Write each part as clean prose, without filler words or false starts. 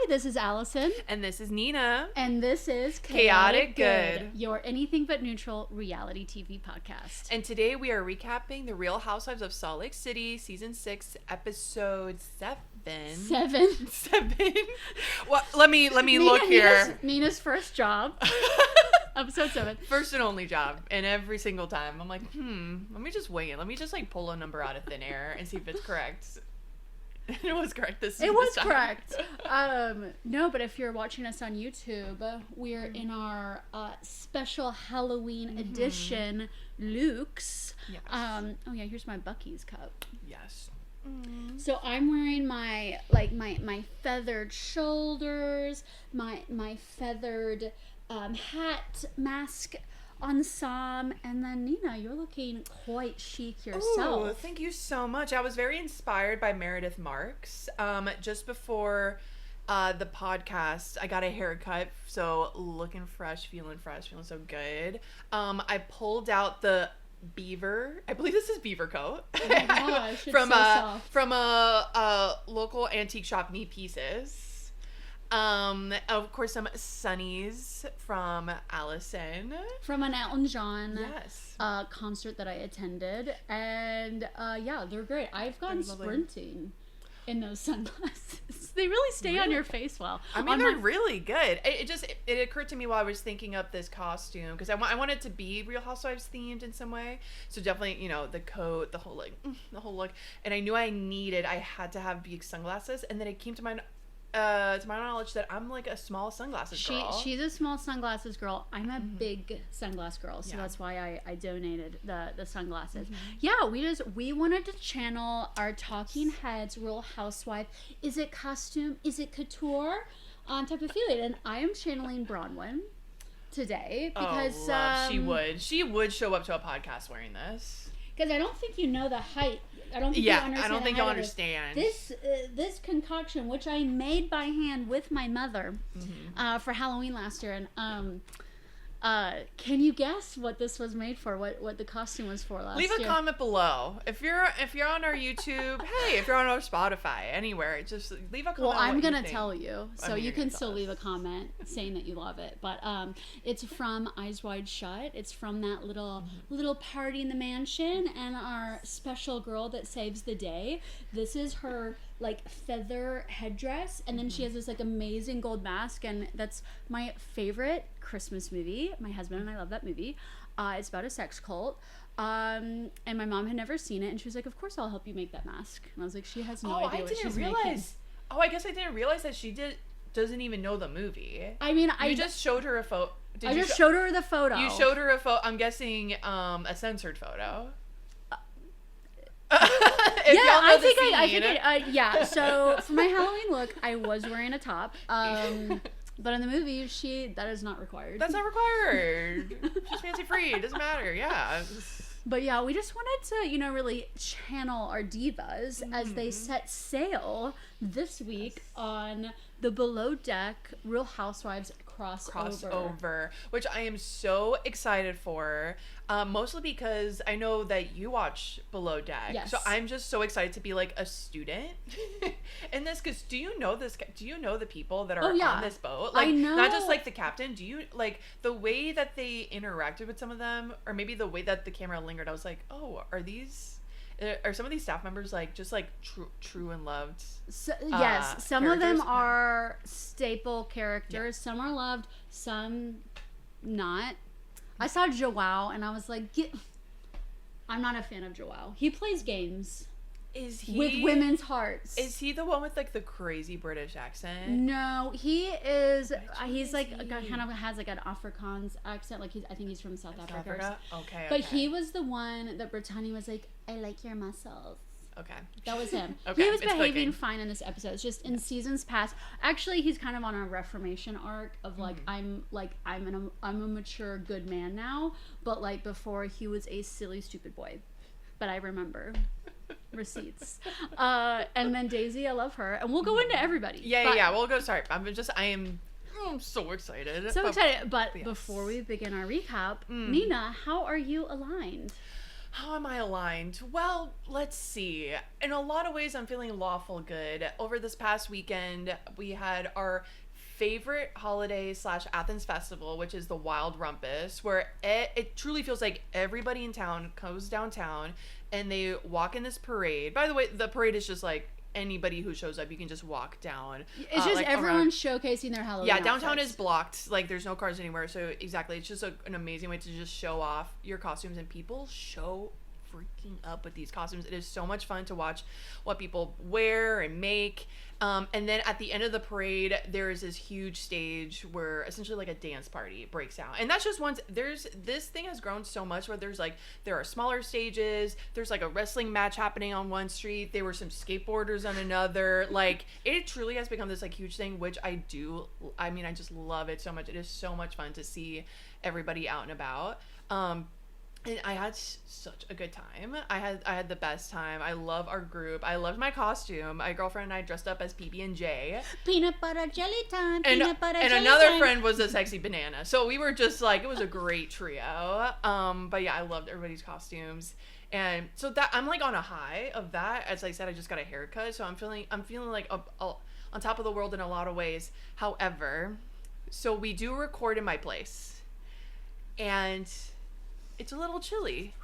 Hi, this is Allison. And this is Nina. And this is Chaotic Good, your anything but neutral reality TV podcast. And today we are recapping The Real Housewives of Salt Lake City, Season 6, Episode 7. 7. Well, let me look here. Nina's first job. Episode 7. First and only job. And every single time, I'm like, let me just wing it. Let me just like pull a number out of thin air and see if it's correct. It was correct It was correct. No, but if you're watching us on YouTube, we're in our special Halloween edition looks. Yes. Oh yeah, here's my Buc-ee's cup. Yes. So I'm wearing my feathered shoulders, my feathered hat mask ensemble, and then Nina, you're looking quite chic yourself. Oh, thank you so much. I was very inspired by Meredith Marks. Just before the podcast, I got a haircut, so looking fresh, feeling so good. I pulled out the beaver, I believe this is beaver coat. Oh my gosh, it's from so soft. From a local antique shop, Neat Pieces. Of course, some sunnies from Allison. From an Elton John Yes. concert that I attended. And yeah, they're great. I've gone sprinting in those sunglasses. They really stay on your face well. I mean, they're really good. It occurred to me while I was thinking up this costume, because I want it to be Real Housewives themed in some way. So definitely, the coat, the whole look. And I knew I had to have big sunglasses. And then it came to my knowledge that I'm like a small sunglasses girl. She's a small sunglasses girl. I'm a big sunglass girl, so that's why I donated the sunglasses. Yeah, we wanted to channel our talking heads, Real Housewife. Is it costume? Is it couture? Type of feeling. And I am channeling Bronwyn today because she would show up to a podcast wearing this. Because I don't think you know the height. I don't think you'll understand. This concoction, which I made by hand with my mother for Halloween last year, and can you guess what this was made for? What the costume was for last year? Leave a comment below. If you're on our YouTube, hey, if you're on our Spotify, anywhere, just leave a comment. Well, I'm gonna tell you, so you can still leave a comment saying that you love it. But it's from Eyes Wide Shut. It's from that little party in the mansion, and our special girl that saves the day. This is her like feather headdress, and then she has this like amazing gold mask, and that's my favorite Christmas movie. My husband and I love that movie. It's about a sex cult, and my mom had never seen it, and she was like, "Of course, I'll help you make that mask." And I was like, "She has no idea what she's making." Oh, I guess I didn't realize that she doesn't even know the movie. I mean, you just showed her a photo. I just showed her the photo. You showed her a photo. I'm guessing a censored photo. Yeah. So for my Halloween look, I was wearing a top. But in the movie, that is not required. That's not required. She's fancy free. It doesn't matter. Yeah. But yeah, we just wanted to, really channel our divas as they set sail this week on the Below Deck Real Housewives crossover, which I am so excited for, mostly because I know that you watch Below Deck. Yes. So I'm just so excited to be like a student in this, because do you know the people that are on this boat? Like, I know. Not just like the captain. Do you like the way that they interacted with some of them, or maybe the way that the camera lingered? I was like, oh, are some of these staff members like just like true and loved? Yes, some of them are staple characters. Some are loved, some not. I saw Joao and I was like, I'm not a fan of Joao. He plays games. Is he with women's hearts? Is he the one with like the crazy British accent? No, he is. He's like kind of has like an Afrikaans accent. Like I think he's from South Africa. Okay. But he was the one that Brittany was like, "I like your muscles." Okay. That was him. Okay. He was behaving fine in this episode. It's just in seasons past. Actually, he's kind of on a reformation arc of like I'm a mature good man now, but like before he was a silly stupid boy. But I remember receipts. And then Daisy, I love her, and we'll go into everybody. Yeah. We'll go. Sorry, I'm so excited. But before we begin our recap, Nina, how are you aligned? How am I aligned? Well, let's see. In a lot of ways, I'm feeling lawful good. Over this past weekend, we had our favorite holiday / Athens festival, which is the Wild Rumpus, where it truly feels like everybody in town goes downtown and they walk in this parade. By the way, the parade is just like anybody who shows up, you can just walk down. It's just like everyone showcasing their Halloween downtown outfits. is blocked. Like, there's no cars anywhere. So, exactly. It's just an amazing way to just show off your costumes. And people show freaking up with these costumes. It is so much fun to watch what people wear and make. And then at the end of the parade, there is this huge stage where essentially like a dance party breaks out. And that's just this thing has grown so much where there are smaller stages. There's like a wrestling match happening on one street. There were some skateboarders on another. Like, it truly has become this like huge thing, which I just love it so much. It is so much fun to see everybody out and about. And I had such a good time. I had the best time. I love our group. I loved my costume. My girlfriend and I dressed up as PB&J. Peanut butter jelly time. Peanut butter jelly time. And another friend was a sexy banana. So we were just like, it was a great trio. But yeah, I loved everybody's costumes. And so that I'm like on a high of that. As I said, I just got a haircut, so I'm feeling like on top of the world in a lot of ways. However, so we do record in my place, and it's a little chilly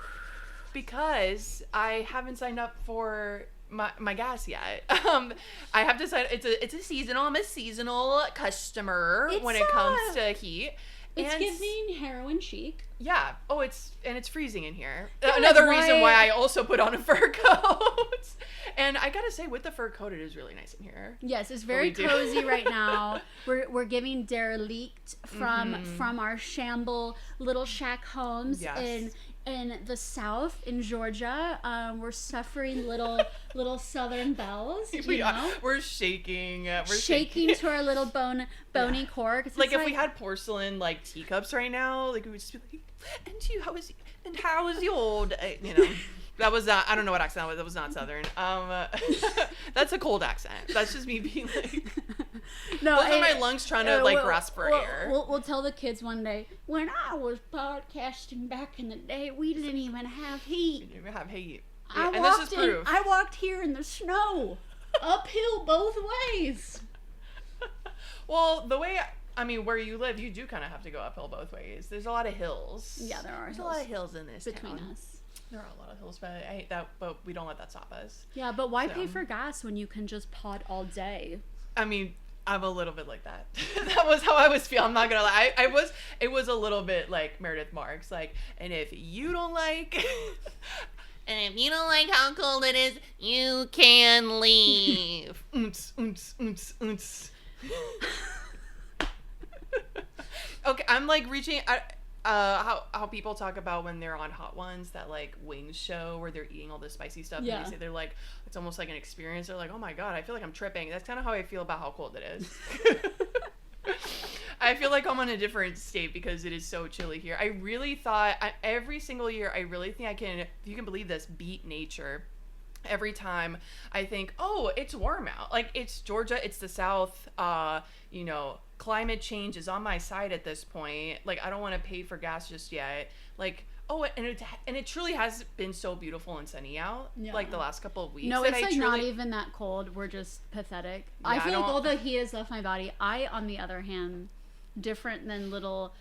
because I haven't signed up for my gas yet. I have to sign. It's a seasonal. I'm a seasonal customer when it comes to heat. It's giving heroin chic. Yeah. Oh, it's freezing in here. Yeah, Another reason why I also put on a fur coat. And I gotta say, with the fur coat, it is really nice in here. Yes, it's very cozy right now. We're giving derelict from our shamble little shack homes in the South in Georgia. We're suffering little Southern bells. We're shaking. We're shaking to our little bony core. Like if we had porcelain like teacups right now, like we would just be like, and how was your day? You know. That was I don't know what accent that was. That was not Southern. That's a cold accent. That's just me being like. No, those are my lungs trying to like grasp for air. We'll tell the kids one day, when I was podcasting back in the day, we didn't even have heat. We didn't even have heat. And this is proof. I walked here in the snow, uphill both ways. Well, where you live, you do kind of have to go uphill both ways. There's a lot of hills. Yeah, there are. There's a lot of hills in this between town. us. There are a lot of hills, but I hate that. But we don't let that stop us. Yeah, but why pay for gas when you can just pod all day? I mean, I'm a little bit like that. That was how I was feeling. I'm not gonna lie. It was a little bit like Meredith Marks. Like, and if you don't like how cold it is, you can leave. Okay, I'm like reaching. How people talk about when they're on Hot Ones, that like wings show where they're eating all this spicy stuff, and they say they're like, it's almost like an experience. They're like, oh my god, I feel like I'm tripping. That's kind of how I feel about how cold it is. I feel like I'm on a different state because it is so chilly here. I really thought every single year, I really think I can, if you can believe this, beat nature. Every time I think, oh, it's warm out. Like, it's Georgia, it's the South, climate change is on my side at this point. Like, I don't want to pay for gas just yet. Like, oh, and it truly has been so beautiful and sunny out, like the last couple of weeks. No, it's like not even that cold. We're just pathetic. Yeah, I feel like all the heat has left my body. I, on the other hand, different than little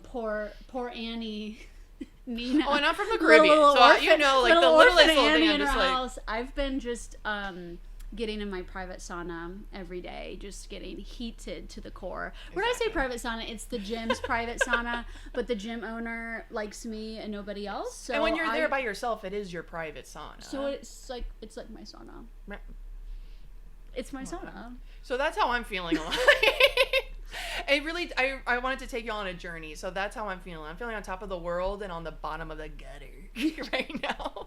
poor Annie. Nina. Oh, and I'm from the Caribbean, so the littlest little thing. I'm just like, house. I've been just getting in my private sauna every day, just getting heated to the core. When I say private sauna, it's the gym's private sauna, but the gym owner likes me and nobody else. So and when you're there by yourself, it is your private sauna. So it's like my sauna. It's my sauna. So that's how I'm feeling. I wanted to take you on a journey, so that's how I'm feeling. I'm feeling on top of the world and on the bottom of the gutter right now.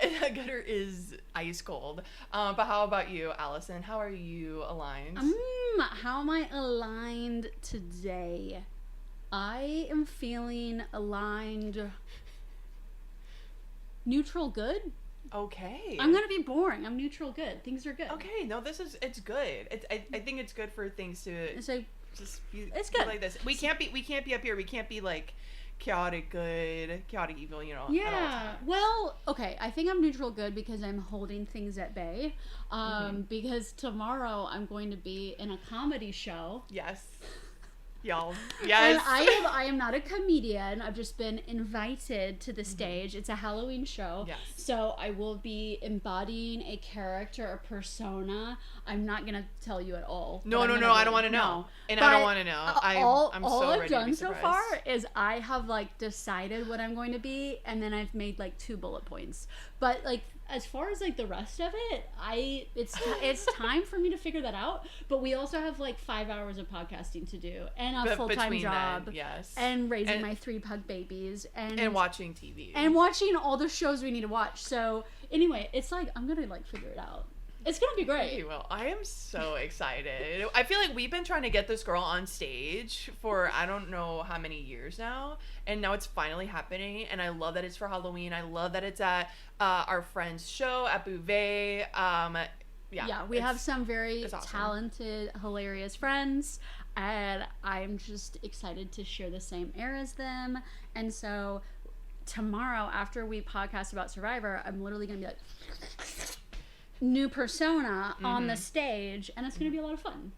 And that gutter is ice cold. But how about you, Allison? How are you aligned? How am I aligned today? I am feeling aligned. Neutral good. Okay. I'm gonna be boring. I'm neutral good. Things are good. Okay, no, it's good. I think it's good for things to it's like just be, it's good like this. We can't be up here. We can't be like chaotic good, chaotic evil, at all Yeah. times. Well, okay. I think I'm neutral good because I'm holding things at bay. Because tomorrow I'm going to be in a comedy show. Yes. Y'all. Yes. And I am not a comedian. I've just been invited to the stage. It's a Halloween show. Yes. So I will be embodying a character, a persona. I'm not going to tell you at all. No, I don't want to know. No. And But I don't want to know. I'm all so I've ready to done be so surprised. far is I have like decided what I'm going to be, and then I've made like 2 bullet points. But like as far as like the rest of it, it's time for me to figure that out. But we also have like 5 hours of podcasting to do, and a full-time between job, then, yes, and raising my 3 pug babies, and watching TV, and watching all the shows we need to watch. So anyway, it's like I'm gonna like figure it out. It's gonna be great. Well, I am so excited. I feel like we've been trying to get this girl on stage for I don't know how many years now, and now it's finally happening. And I love that it's for Halloween. I love that it's at our friend's show at Bouvet. Yeah, we have some very awesome. talented, hilarious friends, and I'm just excited to share the same air as them. And so tomorrow, after we podcast about Survivor, I'm literally gonna be like new persona on the stage, and it's gonna be a lot of fun.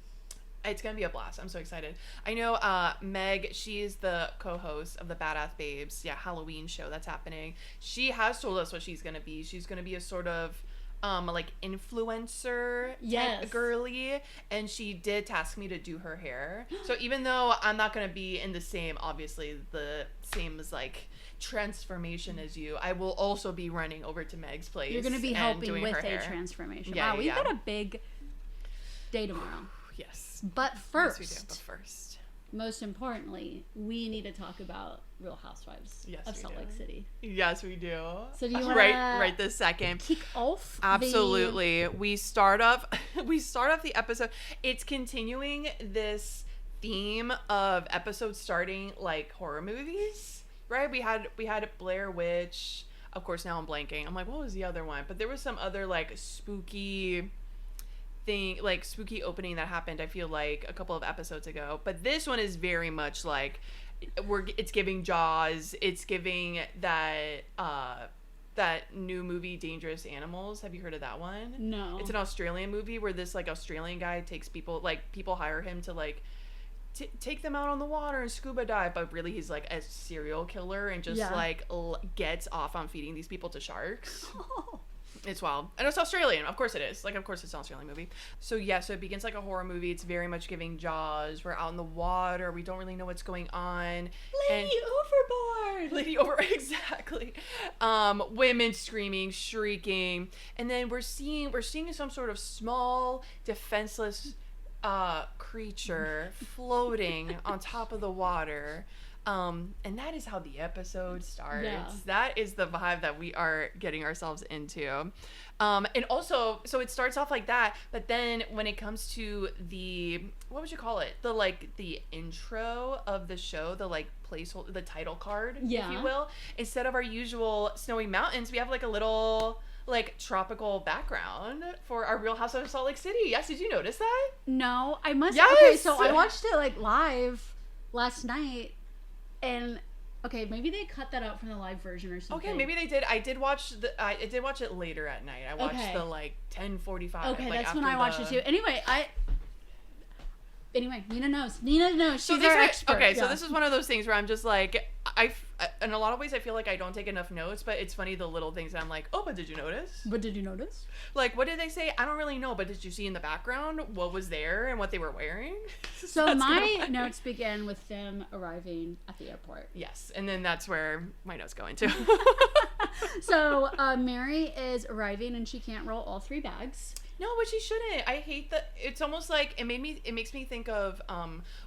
It's gonna be a blast. I'm so excited. I know Meg, she is the co-host of the Badass Babes Halloween show that's happening. She has told us what she's gonna be. She's gonna be a sort of like influencer type girly, and she did task me to do her hair. So even though I'm not gonna be in the same as like transformation as you, I will also be running over to Meg's place. You're gonna be helping with a hair. transformation. Yeah, wow, we've got a big day tomorrow. Yes. But first, yes, we do. But first, most importantly, we need to talk about Real Housewives of Salt Lake City. Yes, we do. So do you want right this second kick off? Absolutely. We start off the episode. It's continuing this theme of episodes starting like horror movies, right? We had Blair Witch. Of course, now I'm blanking. I'm like, what was the other one? But there was some other like spooky thing, like spooky opening that happened, I feel like a couple of episodes ago. But this one is very much like it's giving Jaws. It's giving that new movie Dangerous Animals. Have you heard of that one? No. It's an Australian movie where this like Australian guy takes people hire him to like take them out on the water and scuba dive, but really he's like a serial killer and just like gets off on feeding these people to sharks. It's wild. And it's Australian. Of course it is. Like, of course it's an Australian movie. So, so it begins like a horror movie. It's very much giving Jaws. We're out in the water. We don't really know what's going on. Lady overboard. Exactly. Women screaming, shrieking. And then we're seeing some sort of small, defenseless creature floating on top of the water. And that is how the episode starts. Yeah. That is the vibe that we are getting ourselves into. And also, so it starts off like that, but then when it comes to what would you call it? The intro of the show, the like placeholder, the title card, if you will. Instead of our usual snowy mountains, we have like a little like tropical background for our Real Housewives of Salt Lake City. Yes, did you notice that? No, I must. Yes! Okay, so I watched it like live last night. And okay, maybe they cut that out from the live version or something. Okay, maybe they did. I did watch it later at night. I watched the like 10:45. Okay, like, that's when I watched it too. Anyway, Nina knows. She's our expert. Okay, so this is one of those things where I'm just like, in a lot of ways, I feel like I don't take enough notes, but it's funny the little things that I'm like, oh, but did you notice? Like, what did they say? I don't really know, but did you see in the background what was there and what they were wearing? So my notes begin with them arriving at the airport. Yes, and then that's where my notes go into. So Mary is arriving and she can't roll all 3 bags. No, but she shouldn't. I hate that. It's almost like it makes me think of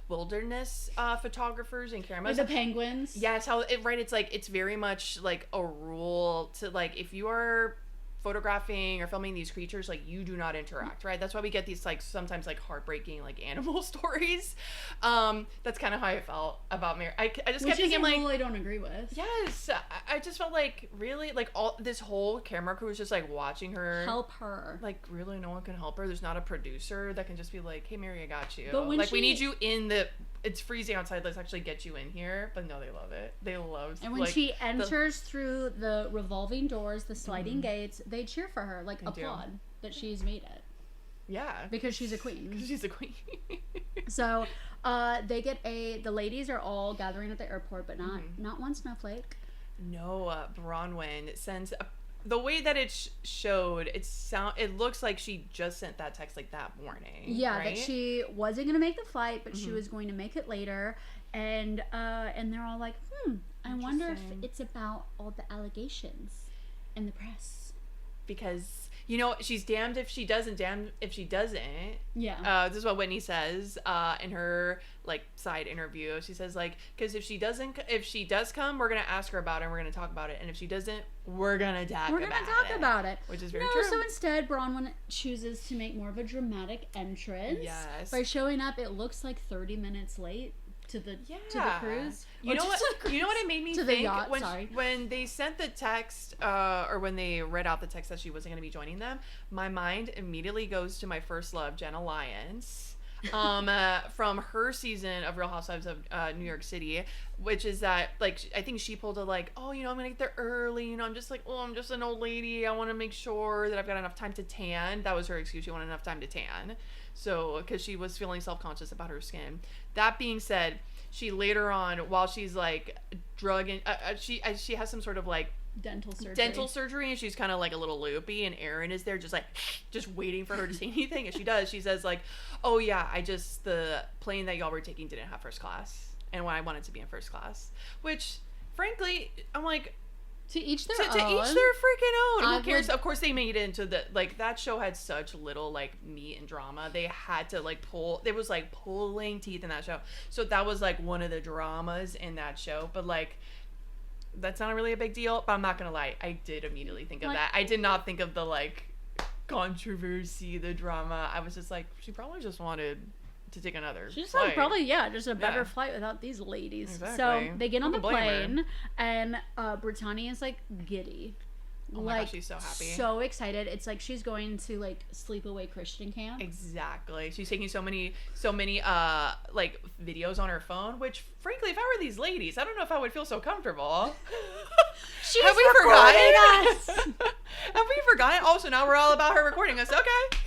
wilderness photographers and cameras. Like the penguins. Yes, it's like it's very much like a rule to like if you are photographing or filming these creatures, like, you do not interact, right? That's why we get these, like, sometimes, like, heartbreaking, like, animal stories. That's kind of how I felt about Mary. I just kept thinking, like, I don't agree with. Yes, I just felt like, really, like, all this whole camera crew was just, like, watching her. Help her. Like, really, no one can help her. There's not a producer that can just be like, hey, Mary, I got you. But when we need you in the, it's freezing outside, let's actually get you in here. But no, they love it. They love And when like, she enters through the revolving doors, the sliding gates, they cheer for her, like, applaud that she's made it. Yeah. Because she's a queen. Because she's a queen. So, they get the ladies are all gathering at the airport, but not one Snowflake. No, Bronwyn sends the way that it showed, it looks like she just sent that text, like, that morning. Yeah, right? that she wasn't going to make the flight, but she was going to make it later. And they're all like, I wonder if it's about all the allegations in the press. Because, you know, she's damned if she doesn't, damned if she doesn't. Yeah. This is what Whitney says in her, like, side interview. She says, like, because if she does come, we're going to ask her about it and we're going to talk about it. And if she doesn't, we're going to talk about it. Which is very true. So instead, Bronwyn chooses to make more of a dramatic entrance. Yes. By showing up, it looks like 30 minutes late to the cruise. You know what it made me to think? The yacht, when they sent the text, or when they read out the text that she wasn't going to be joining them, my mind immediately goes to my first love, Jenna Lyons, from her season of Real Housewives of New York City, which is that, like, I think she pulled a, like, oh, you know, I'm going to get there early, you know, I'm just like, oh, I'm just an old lady, I want to make sure that I've got enough time to tan. That was her excuse. She wanted enough time to tan. So, because she was feeling self-conscious about her skin. That being said, she later on, while she's, like, she has some sort of, like, dental surgery, and she's kind of, like, a little loopy, and Erin is there just, like, just waiting for her to say anything, and she does. She says, like, oh, yeah, the plane that y'all were taking didn't have first class, and I wanted to be in first class. Which, frankly, I'm like, to each their own. To each their freaking own. Who cares? Of course, they made it into the, like, that show had such little, like, meat and drama. They had to, like, there was, like, pulling teeth in that show. So that was, like, one of the dramas in that show. But, like, that's not really a big deal. But I'm not gonna lie, I did immediately think of that. I did not think of the, like, controversy, the drama. I was just like, she probably just wanted to take another She's flight. Like, probably, just a better flight without these ladies. Exactly. So they get on the plane, and Brittany is, like, giddy. Oh my gosh, she's so happy. So excited. It's like she's going to, like, sleepaway Christian camp. Exactly. She's taking so many like, videos on her phone, which, frankly, if I were these ladies, I don't know if I would feel so comfortable. Have we forgotten us? Have we forgotten? Oh, so now we're all about her recording us. Okay.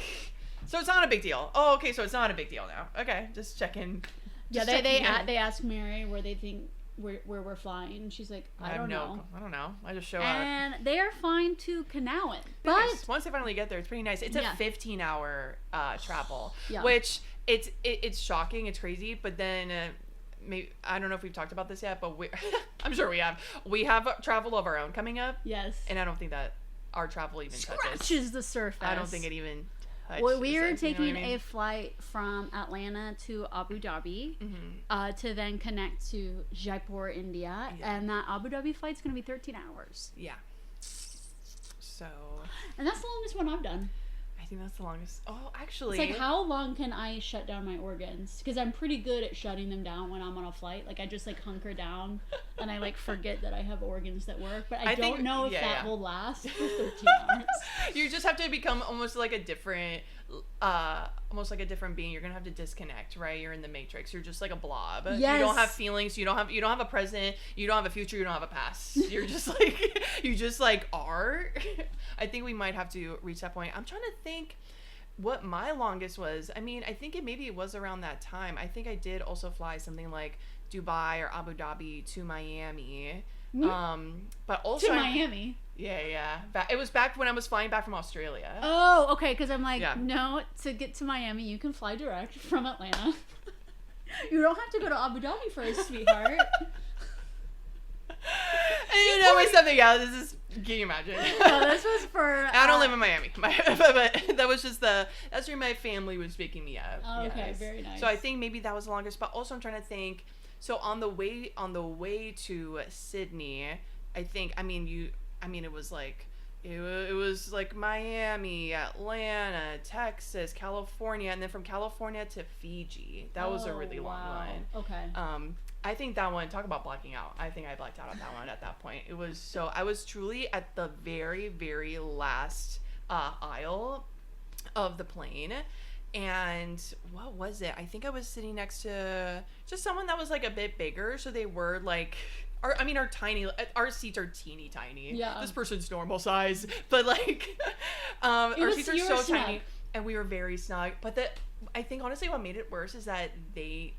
So it's not a big deal. Oh, okay, so it's not a big deal now. Okay, just checking. Yeah, they ask Mary where they think where we're flying, and she's like, I don't know. I don't know. I just show up. And they are flying to Kanawin. But nice. Once they finally get there, it's pretty nice. It's a 15-hour travel, which it's shocking. It's crazy. But then maybe, I don't know if we've talked about this yet, but I'm sure we have. We have travel of our own coming up. Yes. And I don't think that our travel even scratches the surface. I don't think it even. Well, we are taking a flight from Atlanta to Abu Dhabi to then connect to Jaipur, India. Yeah. And that Abu Dhabi flight's going to be 13 hours. Yeah. So. And that's the longest one I've done. I think that's the longest. Oh, actually. It's like, how long can I shut down my organs? Because I'm pretty good at shutting them down when I'm on a flight. Like, I just, like, hunker down and I, like, forget that I have organs that work. But I don't know if that will last for 13 hours. You just have to become almost like a different being. You're gonna have to disconnect, right? You're in the Matrix. You're just like a blob. Yes. You don't have feelings. You don't have a present. You don't have a future. You don't have a past. You're just like you just like are. I think we might have to reach that point. I'm trying to think what my longest was. I mean, I think it was around that time. I think I did also fly something like Dubai or Abu Dhabi to Miami. But also to Miami. Yeah. It was back when I was flying back from Australia. Oh, okay. Because I'm like, no, to get to Miami, you can fly direct from Atlanta. You don't have to go to Abu Dhabi first, sweetheart. And you know something else. Can you imagine? No, this was for. I don't live in Miami, but that was just that's where my family was picking me up. Oh, okay, very nice. So I think maybe that was the longest. But also, I'm trying to think. So on the way to Sydney, I think. It was like It was like Miami, Atlanta, Texas, California, and then from California to Fiji. That was a really long line. Okay. I think that one, talk about blacking out. I think I blacked out on that one at that point. It was so, I was truly at the very, very last aisle of the plane. And what was it? I think I was sitting next to just someone that was like a bit bigger. So they were like, our seats are teeny tiny. Yeah. This person's normal size. But like, our seats are so snug. tiny. And we were very snug. But I think honestly what made it worse is that they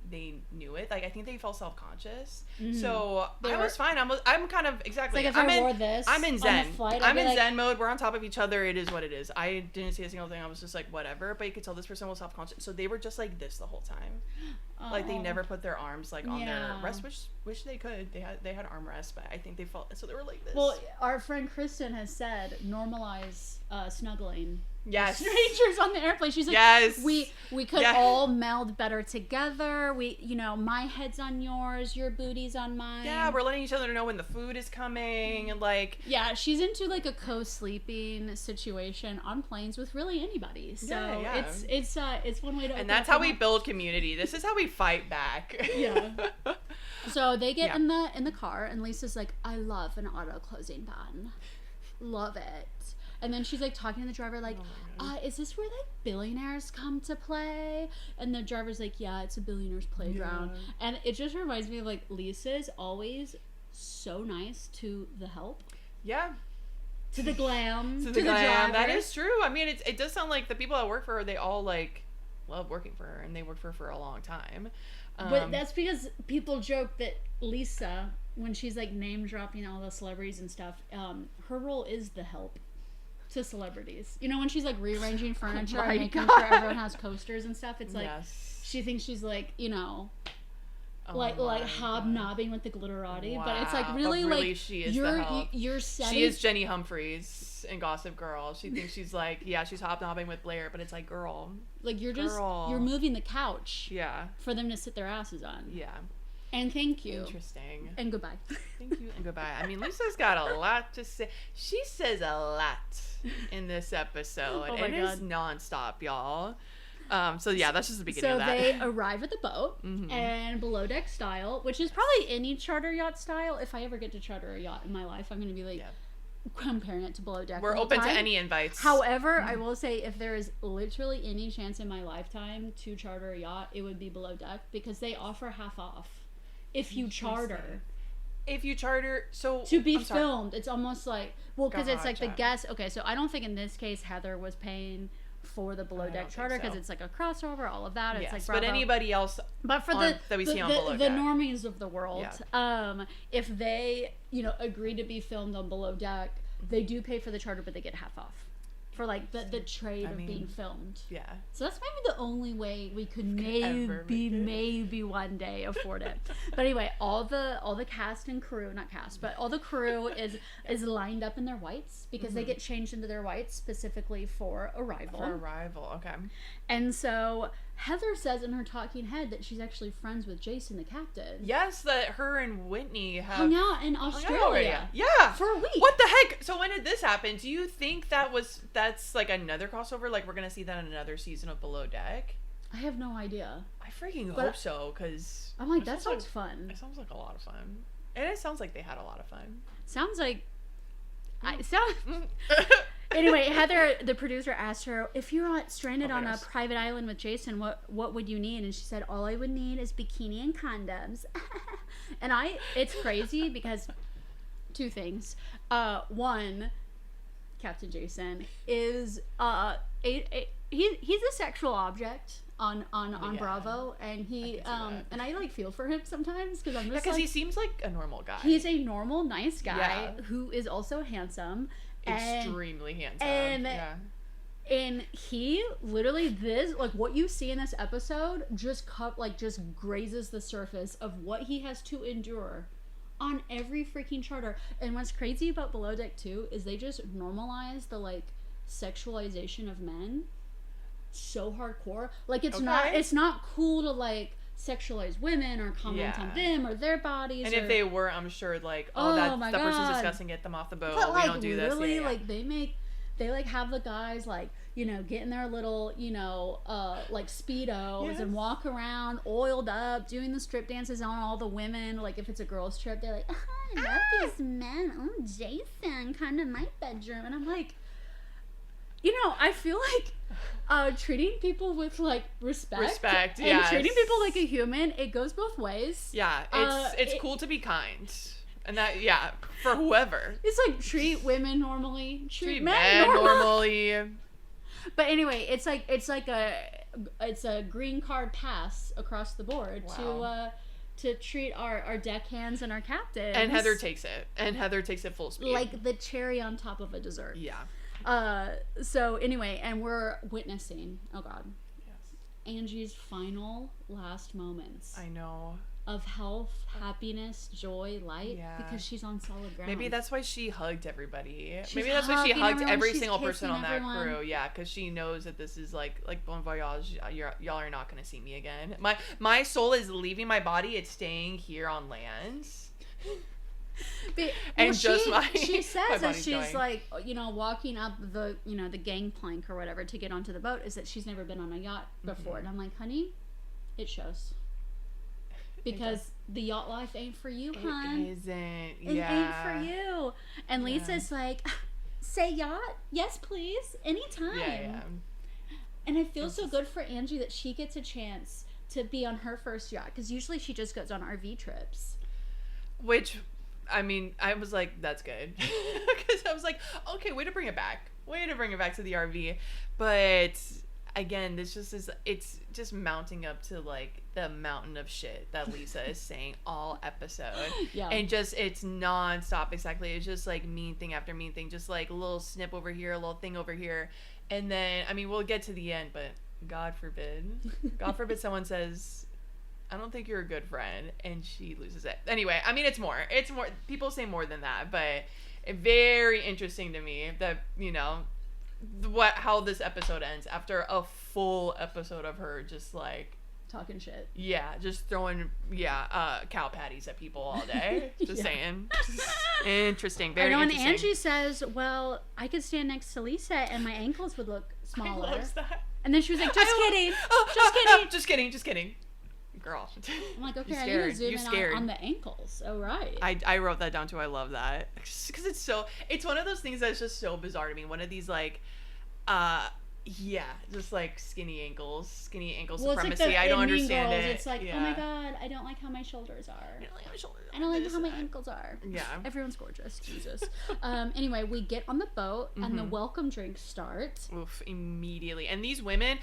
knew it. Like I think they felt self-conscious. Mm-hmm. So I was fine. I'm kind of exactly. It's like if I wore this, I'm in Zen. on the flight, I'm in Zen mode. We're on top of each other. It is what it is. I didn't see a single thing. I was just like whatever. But you could tell this person was self-conscious. So they were just like this the whole time. Oh. Like they never put their arms like on their rest, which they could. They had arm rests, but I think they felt so they were like this. Well, our friend Kristen has said normalize snuggling. Yes. Strangers on the airplane. She's like, yes. We could all meld better together. My head's on yours, your booty's on mine. Yeah, we're letting each other know when the food is coming, and like. Yeah, she's into like a co-sleeping situation on planes with really anybody. So it's one way to. And that's how we build community. This is how we fight back. Yeah. So they get in the car, and Lisa's like, "I love an auto closing button, love it." And then she's like talking to the driver like, is this where like billionaires come to play? And the driver's like, yeah, it's a billionaire's playground. Yeah. And it just reminds me of like Lisa's always so nice to the help. Yeah. To the glam. to the glam. That is true. I mean, it does sound like the people that work for her, they all like love working for her and they worked for her for a long time. But that's because people joke that Lisa, when she's like name dropping all the celebrities and stuff, her role is the help to celebrities. When she's like rearranging furniture and making sure everyone has coasters and stuff, it's like she thinks she's like like hobnobbing with the glitterati. Wow. But it's like really like she is you're setting. She is Jenny Humphreys in Gossip Girl. She thinks she's like she's hobnobbing with Blair, but it's like girl, like you're moving the couch for them to sit their asses on. And thank you. Interesting. And goodbye. Thank you and goodbye. I mean, Lisa's got a lot to say. She says a lot in this episode. And it's nonstop, y'all. So that's just the beginning of that. So they arrive at the boat and below deck style, which is probably any charter yacht style. If I ever get to charter a yacht in my life, I'm going to be like comparing it to below deck. We're open to any invites. However, I will say if there is literally any chance in my lifetime to charter a yacht, it would be below deck because they offer half off. If you charter, so to be filmed, it's almost like because it's like the guest. Okay, so I don't think in this case Heather was paying for the below deck charter because it's like a crossover, all of that. It's like Bravo. But anybody else, but for that we see on below deck, the normies of the world, if they agree to be filmed on below deck, they do pay for the charter, but they get half off. For like the trade of being filmed. Yeah. So that's maybe the only way we could maybe one day afford it. But anyway, all the cast and crew, not cast, but all the crew is lined up in their whites because they get changed into their whites specifically for arrival. Okay. And so Heather says in her talking head that she's actually friends with Jason, the captain. Yes, that her and Whitney have hung out in Australia. Yeah. For a week. What the heck? So when did this happen? Do you think that's like another crossover? Like we're going to see that in another season of Below Deck? I have no idea. I freaking hope so because I'm like, that sounds fun. It sounds like a lot of fun. And it sounds like they had a lot of fun. Sounds like... Anyway, Heather, the producer, asked her, if you're stranded on a private island with Jason, what would you need? And she said, all I would need is bikini and condoms. And it's crazy because two things. One, Captain Jason is he's a sexual object on Bravo, and and I like feel for him sometimes because I'm just because he seems like a normal guy. He's a normal, nice guy who is also handsome. Extremely handsome. And he literally like what you see in this episode just grazes the surface of what he has to endure on every freaking charter. And what's crazy about Below Deck 2 is they just normalize the like sexualization of men so hardcore. Like it's not cool to like sexualize women or comment on them or their bodies. And if they were, I'm sure like, that person's disgusting, get them off the boat. But, like, we don't do this. Really, like they like have the guys like, you know, get in their little, you know, like Speedos and walk around oiled up, doing the strip dances on all the women. Like if it's a girls' trip, they're like, oh, I love these men. Oh, Jason, come to my bedroom. And I'm like, you know, I feel like treating people with like respect and treating people like a human, it goes both ways. Yeah, it's cool to be kind. And that, for whoever. It's like treat women normally, treat men normally. But anyway, it's a green card pass across the board to treat our deckhands and our captains. And Heather takes it full speed. Like the cherry on top of a dessert. Yeah. So anyway, and we're witnessing, oh God, Angie's final last moments. I know. Of health, happiness, joy, light, because she's on solid ground. Maybe that's why she hugged everybody. Maybe that's why she hugged every single person on that crew. Yeah, because she knows that this is like bon voyage. Y'all are not going to see me again. My soul is leaving my body. It's staying here on land. But, and she says as she's like, you know, walking up the, you know, the gangplank or whatever to get onto the boat, is that she's never been on a yacht before. And I'm like, honey, it shows. Because the yacht life ain't for you, hon. It isn't. It ain't for you. And Lisa's like, say yacht? Yes, please. Anytime. Yeah. And I feel so good for Angie that she gets a chance to be on her first yacht. Because usually she just goes on RV trips. Which, I mean, I was like, that's good. Because I was like, okay, way to bring it back. Way to bring it back to the RV. But again, this just is, it's just mounting up to like the mountain of shit that Lisa is saying all episode. And just, it's nonstop. Exactly. It's just like mean thing after mean thing, just like a little snip over here, a little thing over here. And then, I mean, we'll get to the end, but God forbid someone says, I don't think you're a good friend, and she loses it. Anyway, I mean, it's more, people say more than that, but very interesting to me that, you know, how this episode ends after a full episode of her just like talking shit. Yeah, just throwing cow patties at people all day. Just saying. Just interesting. Very interesting. And Angie says, "Well, I could stand next to Lisa and my ankles would look smaller." I love that. And then she was like, "Just kidding. Just kidding." Girl. I'm like, okay, I need to zoom in on the ankles. Oh, right. I wrote that down too. I love that. Because it's one of those things that's just so bizarre to me. One of these like, just like skinny ankle supremacy. It's like I don't understand it. It's like, oh my God, I don't like how my shoulders are. I don't like how my ankles are. Yeah. Everyone's gorgeous. Jesus. Anyway, we get on the boat and the welcome drinks start. Oof, immediately. And these women,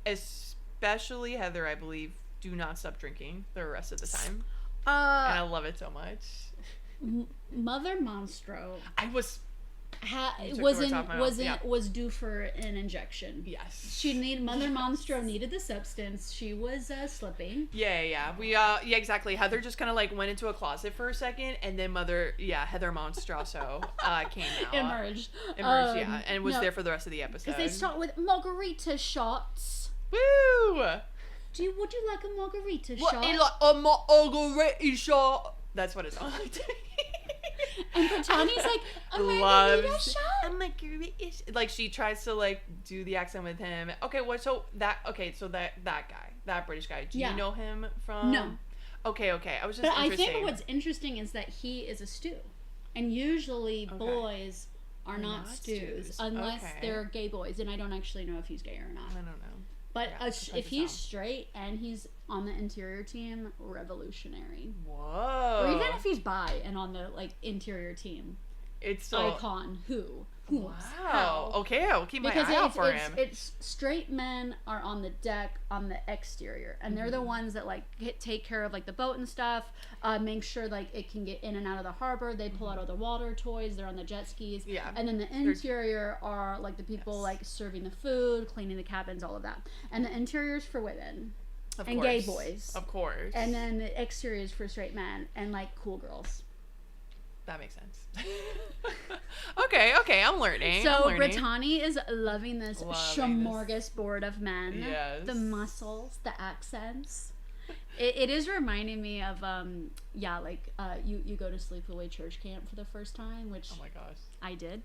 especially Heather, I believe, do not stop drinking the rest of the time. And I love it so much. Mother Monstro was due for an injection. Yes. Mother Monstro needed the substance. She was slipping. Yeah. Exactly. Heather just kind of like went into a closet for a second, and then Heather Monstroso came out. Emerged, and was there for the rest of the episode. Because they start with margarita shots. Woo! Would you like a margarita shot? A margarita shot. That's what it sounds like to me. And Brittany's like, a margarita shot? A margarita shot. Like, she tries to, like, do the accent with him. Okay, that guy, that British guy, do you know him from? No. Okay. I was just I think what's interesting is that he is a stew. And usually boys are not stews unless they're gay boys. And I don't actually know if he's gay or not. I don't know. But if he's straight and he's on the interior team, revolutionary. Whoa. Or even if he's bi and on the like interior team, it's still icon. Who? Wow. How? Okay, I'll keep my eye out for him. It's straight men are on the deck on the exterior, and they're the ones that like take care of like the boat and stuff, make sure like it can get in and out of the harbor. They pull out all the water toys. They're on the jet skis. Yeah. And then the interior are like the people like serving the food, cleaning the cabins, all of that. And the interior's for women. Of and course. Gay boys. Of course. And then the exterior is for straight men and like cool girls. That makes sense. Okay, I'm learning. So Brittany is loving this smorgasbord of men. Yes. The muscles, the accents. It is reminding me of you go to sleepaway church camp for the first time, which oh my gosh, I did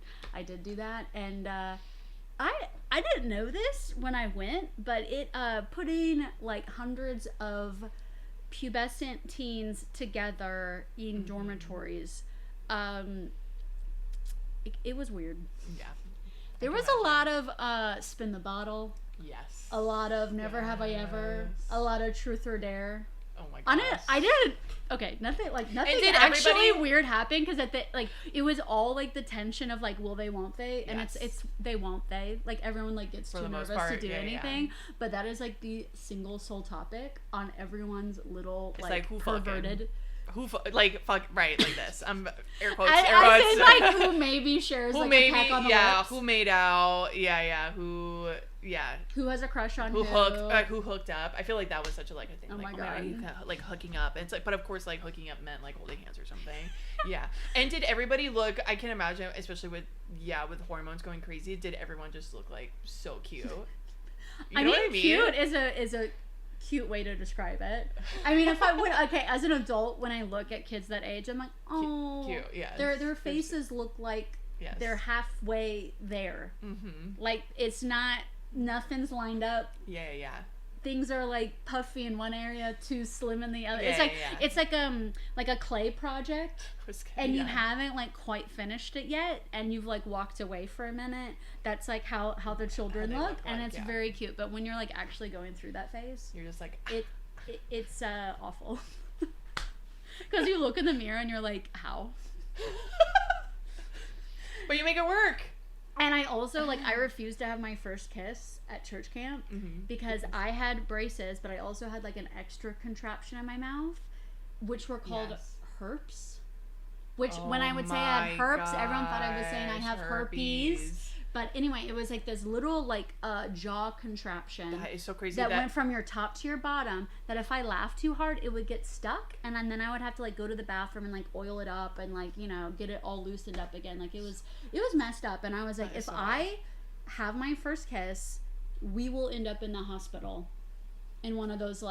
do that, and I didn't know this when I went, but it putting like hundreds of pubescent teens together in dormitories, it was weird. Yeah, there was a lot of spin the bottle. Yes. A lot of never have I ever. A lot of truth or dare. Oh my gosh. I did. Okay, nothing did actually weird happened because it was all like the tension of like will they won't they, and it's they won't they, like everyone like gets too nervous to do anything, but that is like the single sole topic on everyone's little like who perverted. Fuck right like this. I'm air quotes. I think like who maybe shares who like maybe, a peck on the lips. Who made out, who has a crush on who hooked up. I feel like that was such a like a thing. Oh like, my god, like hooking up. It's like, but of course, like hooking up meant like holding hands or something. Yeah. And did everybody look? I can imagine, especially with hormones going crazy. Did everyone just look like so cute? You know what I mean? Cute is a cute way to describe it. I mean, if I would, as an adult, when I look at kids that age, I'm like, oh, cute, yeah. Their faces look like they're halfway there. Mm-hmm. Like it's not. Nothing's lined up. Yeah. Things are like puffy in one area, too slim in the other. It's like a clay project, and you haven't like quite finished it yet, and you've like walked away for a minute. That's like how the children look, and it's very cute. But when you're like actually going through that phase, you're just like it's awful. Because you look in the mirror and you're like, how? But you make it work. And I also, I refused to have my first kiss at church camp because I had braces, but I also had, an extra contraption in my mouth, which were called herpes. Which, when I would say I had herpes, everyone thought I was saying I have herpes. But anyway, it was, this little, jaw contraption. That is so crazy. That went from your top to your bottom, that if I laughed too hard, it would get stuck. And then I would have to, go to the bathroom and, oil it up and, get it all loosened up again. It was messed up. And I was like, if I have my first kiss, we will end up in the hospital. In one of those,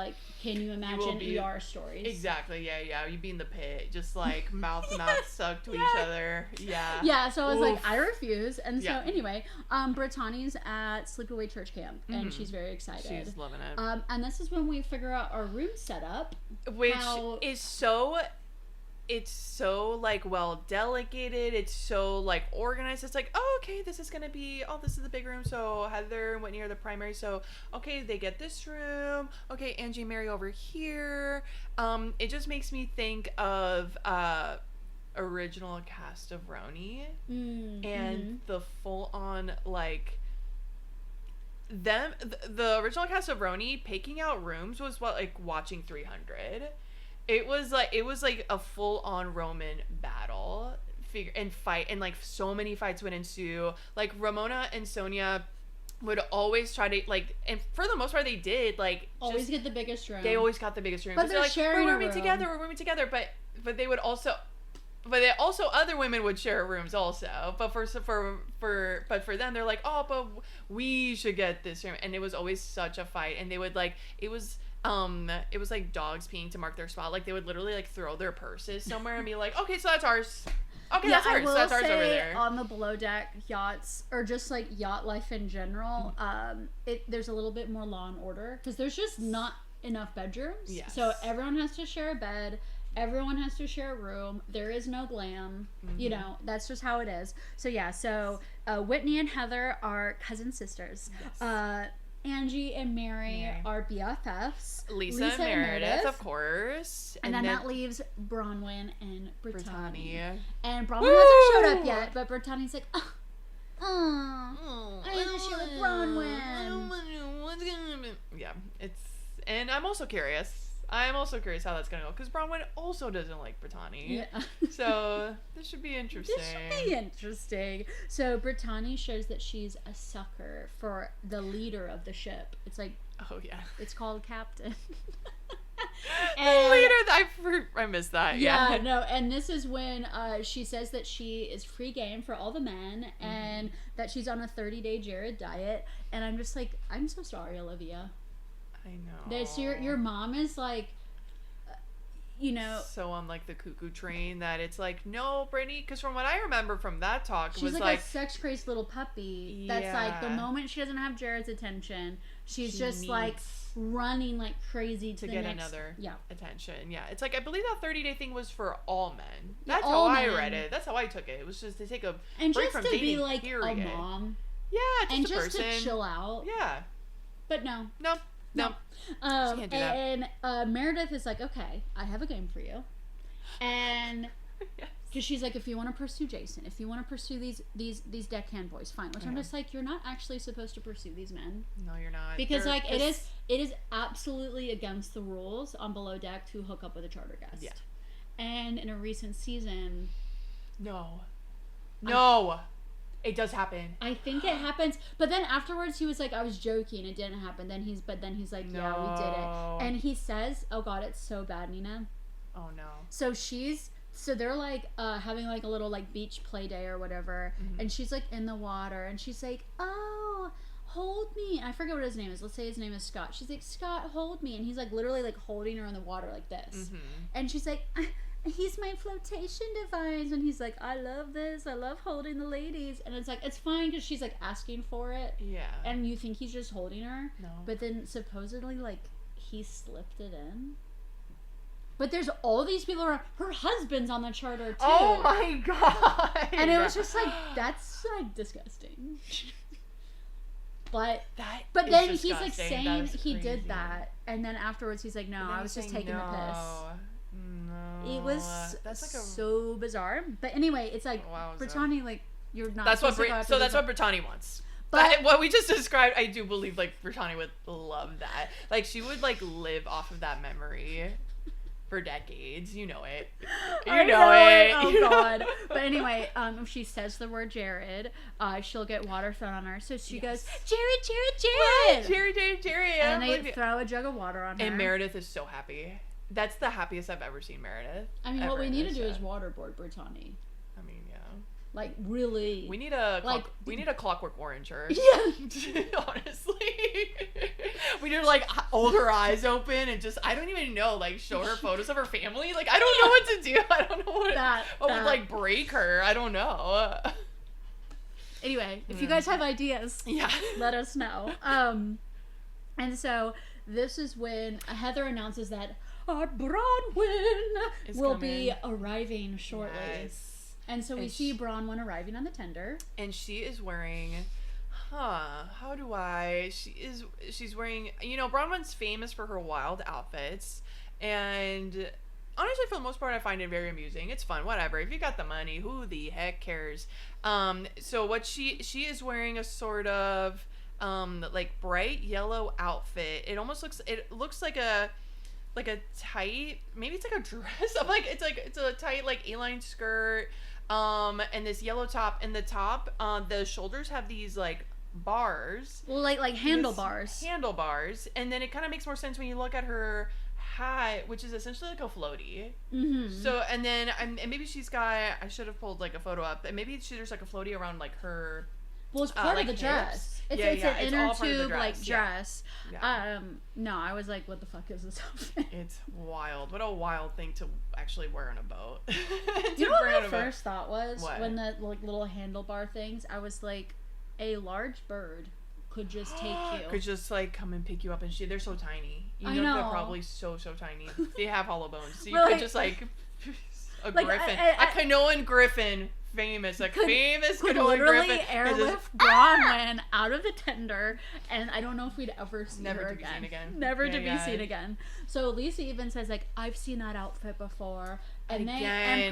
can you imagine ER stories? Exactly, yeah. You'd be in the pit, just, mouth to mouth stuck to each other. Yeah. Yeah, so I was like, I refuse. And so, anyway, Brittany's at Sleepaway Church Camp, and she's very excited. She's loving it. And this is when we figure out our room setup. Which is so... It's so, well delegated. It's so, organized. It's okay, this is going to be, this is the big room. So, Heather and Whitney are the primary. So, okay, they get this room. Okay, Angie and Mary over here. It just makes me think of original cast of RHONY. And the full-on, the original cast of RHONY picking out rooms was watching 300. It was a full-on Roman battle and fight, and so many fights would ensue. Ramona and Sonia would always try to and for the most part they did always get the biggest room. They always got the biggest room. But they're sharing we're rooming together. But they would also. But they also, other women would share rooms also. But for them, they're but we should get this room. And it was always such a fight. And they would it was dogs peeing to mark their spot. They would literally throw their purses somewhere and be okay, so that's ours. Okay, that's ours. So that's ours over there. On the below deck yachts, or just yacht life in general, there's a little bit more law and order because there's just not enough bedrooms. Yes. So everyone has to share a bed. Everyone has to share a room. There is no glam. That's just how it is. So Whitney and Heather are cousin sisters. Yes. Angie and Mary are BFFs. Lisa and Meredith, of course. And then that leaves Bronwyn and Brittany. And Bronwyn hasn't showed up yet, but Brittany's like, I need to share with Bronwyn. Yeah, and I'm also curious. how that's gonna go, because Bronwyn also doesn't like Brittany. Yeah. So this should be interesting. So Brittany shows that she's a sucker for the leader of the ship. It's it's called Captain. And the leader, I missed that. Yeah. No, and this is when she says that she is free game for all the men, and that she's on a 30-day Jared diet, and I'm just I'm so sorry, Olivia. I know. This your mom is like, you know, so on like the cuckoo train that it's like, no, Brittany, because from what I remember from that talk, she's was like a sex crazed little puppy. That's like the moment she doesn't have Jared's attention, she just like running like crazy to get another attention. Yeah, it's like, I believe that 30-day thing was for all men. That's all how men. I read it. That's how I took it. It was just to take a and break just from to dating, be like period. a mom. Yeah, just and a just person. to chill out. Yeah, but no. She can't do that. And Meredith is like, okay, I have a game for you, and because she's like, if you want to pursue Jason, if you want to pursue these deckhand boys, fine. Which I'm just like, you're not actually supposed to pursue these men. No, you're not. Because like it is absolutely against the rules on Below Deck to hook up with a charter guest. Yeah. And in a recent season, no, it does happen. I think it happens, but then afterwards he was like, I was joking, it didn't happen. Then he's like, yeah, we did it. And he says, oh god, it's so bad, Nina. Oh no. So they're like having like a little like beach play day or whatever, and she's like in the water, and she's like, oh, hold me. I forget what his name is. Let's say his name is Scott. She's like, Scott, hold me. And he's like literally like holding her in the water like this. And she's like, he's my flotation device. And he's like, I love this. I love holding the ladies. And it's like, it's fine because she's like asking for it. Yeah. And you think he's just holding her. No. But then supposedly like he slipped it in. But there's all these people around. Her husband's on the charter too. Oh my god. And it was just like, that's like disgusting. But then he's like saying he did that, and then afterwards he's like, no, I was just taking the piss. No. It was that's like so bizarre. But anyway, it's like, Brittany, like, you're not. That's what that's what Brittany wants. But what we just described, I do believe like Brittany would love that. Like she would like live off of that memory for decades. You know it. You know it. Oh god. But anyway, if she says the word Jared, she'll get water thrown on her. So she goes, Jared. And then they throw a jug of water on her. And Meredith is so happy. That's the happiest I've ever seen Meredith. I mean, what we need to do is waterboard Brittany. I mean, yeah. Like really. We need a Clockwork Orange her. Yeah. Honestly. We need to like hold her eyes open and just, I don't even know, like show her photos of her family. Like I don't know what to do. I don't know what would like break her. I don't know. Anyway, if you guys have ideas, let us know. And so this is when Heather announces that our Bronwyn will be arriving shortly. Yes. And so we see Bronwyn arriving on the tender. And she is wearing, she's wearing, you know, Bronwyn's famous for her wild outfits. And honestly, for the most part, I find it very amusing. It's fun, whatever. If you got the money, who the heck cares? So what she is wearing a sort of, like bright yellow outfit. It looks like a tight, maybe it's like a dress. I'm like, it's a tight like A-line skirt. And this yellow top, and the top, the shoulders have these like bars. Well, like handlebars. Handlebars. And then it kind of makes more sense when you look at her hat, which is essentially like a floaty. So, and then, and maybe she's got, I should have pulled like a photo up, and maybe there's like a floaty around like her. Well, it's part of the dress. It's an inner tube like dress. Yeah. No, I was like, what the fuck is this outfit? It's wild. What a wild thing to actually wear on a boat. You know what my first thought was when the like little handlebar things? I was like, a large bird could just take you. Could just like come and pick you up, and they're so tiny. You know they're probably so tiny. They have hollow bones, so you could just like a griffin, a Canoan griffin. Famous could literally airlift Bronwyn out of the tender, and I don't know if we'd ever see her again. Never to be seen again. So Lisa even says like, I've seen that outfit before, and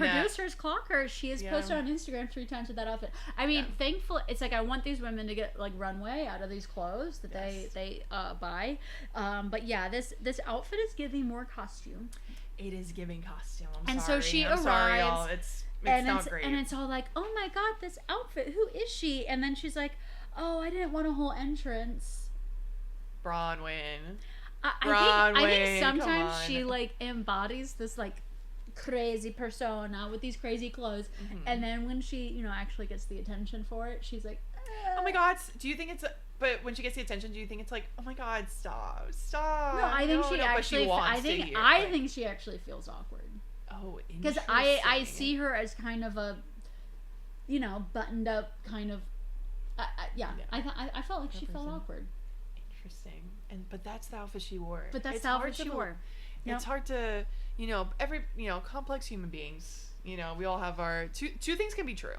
producers clock her. She has posted on Instagram 3 times with that outfit. I mean, thankful. It's like I want these women to get like runway out of these clothes that they buy. But yeah, this outfit is giving more costume. It is giving costume. So she arrives. It's not great. And it's all like, oh my god, this outfit, who is she? And then she's like, oh, I didn't want a whole entrance. Bronwyn. I think sometimes she like embodies this like crazy persona with these crazy clothes, and then when she actually gets the attention for it, she's like, oh my god, do you think But when she gets the attention, do you think it's like, oh my God, stop. No, I think she actually. I like, think she actually feels awkward. Oh, interesting. Because I see her as kind of a, buttoned up kind of. I felt like she felt awkward. Interesting. But that's the outfit she wore. It's hard to, complex human beings. We all have our two things can be true.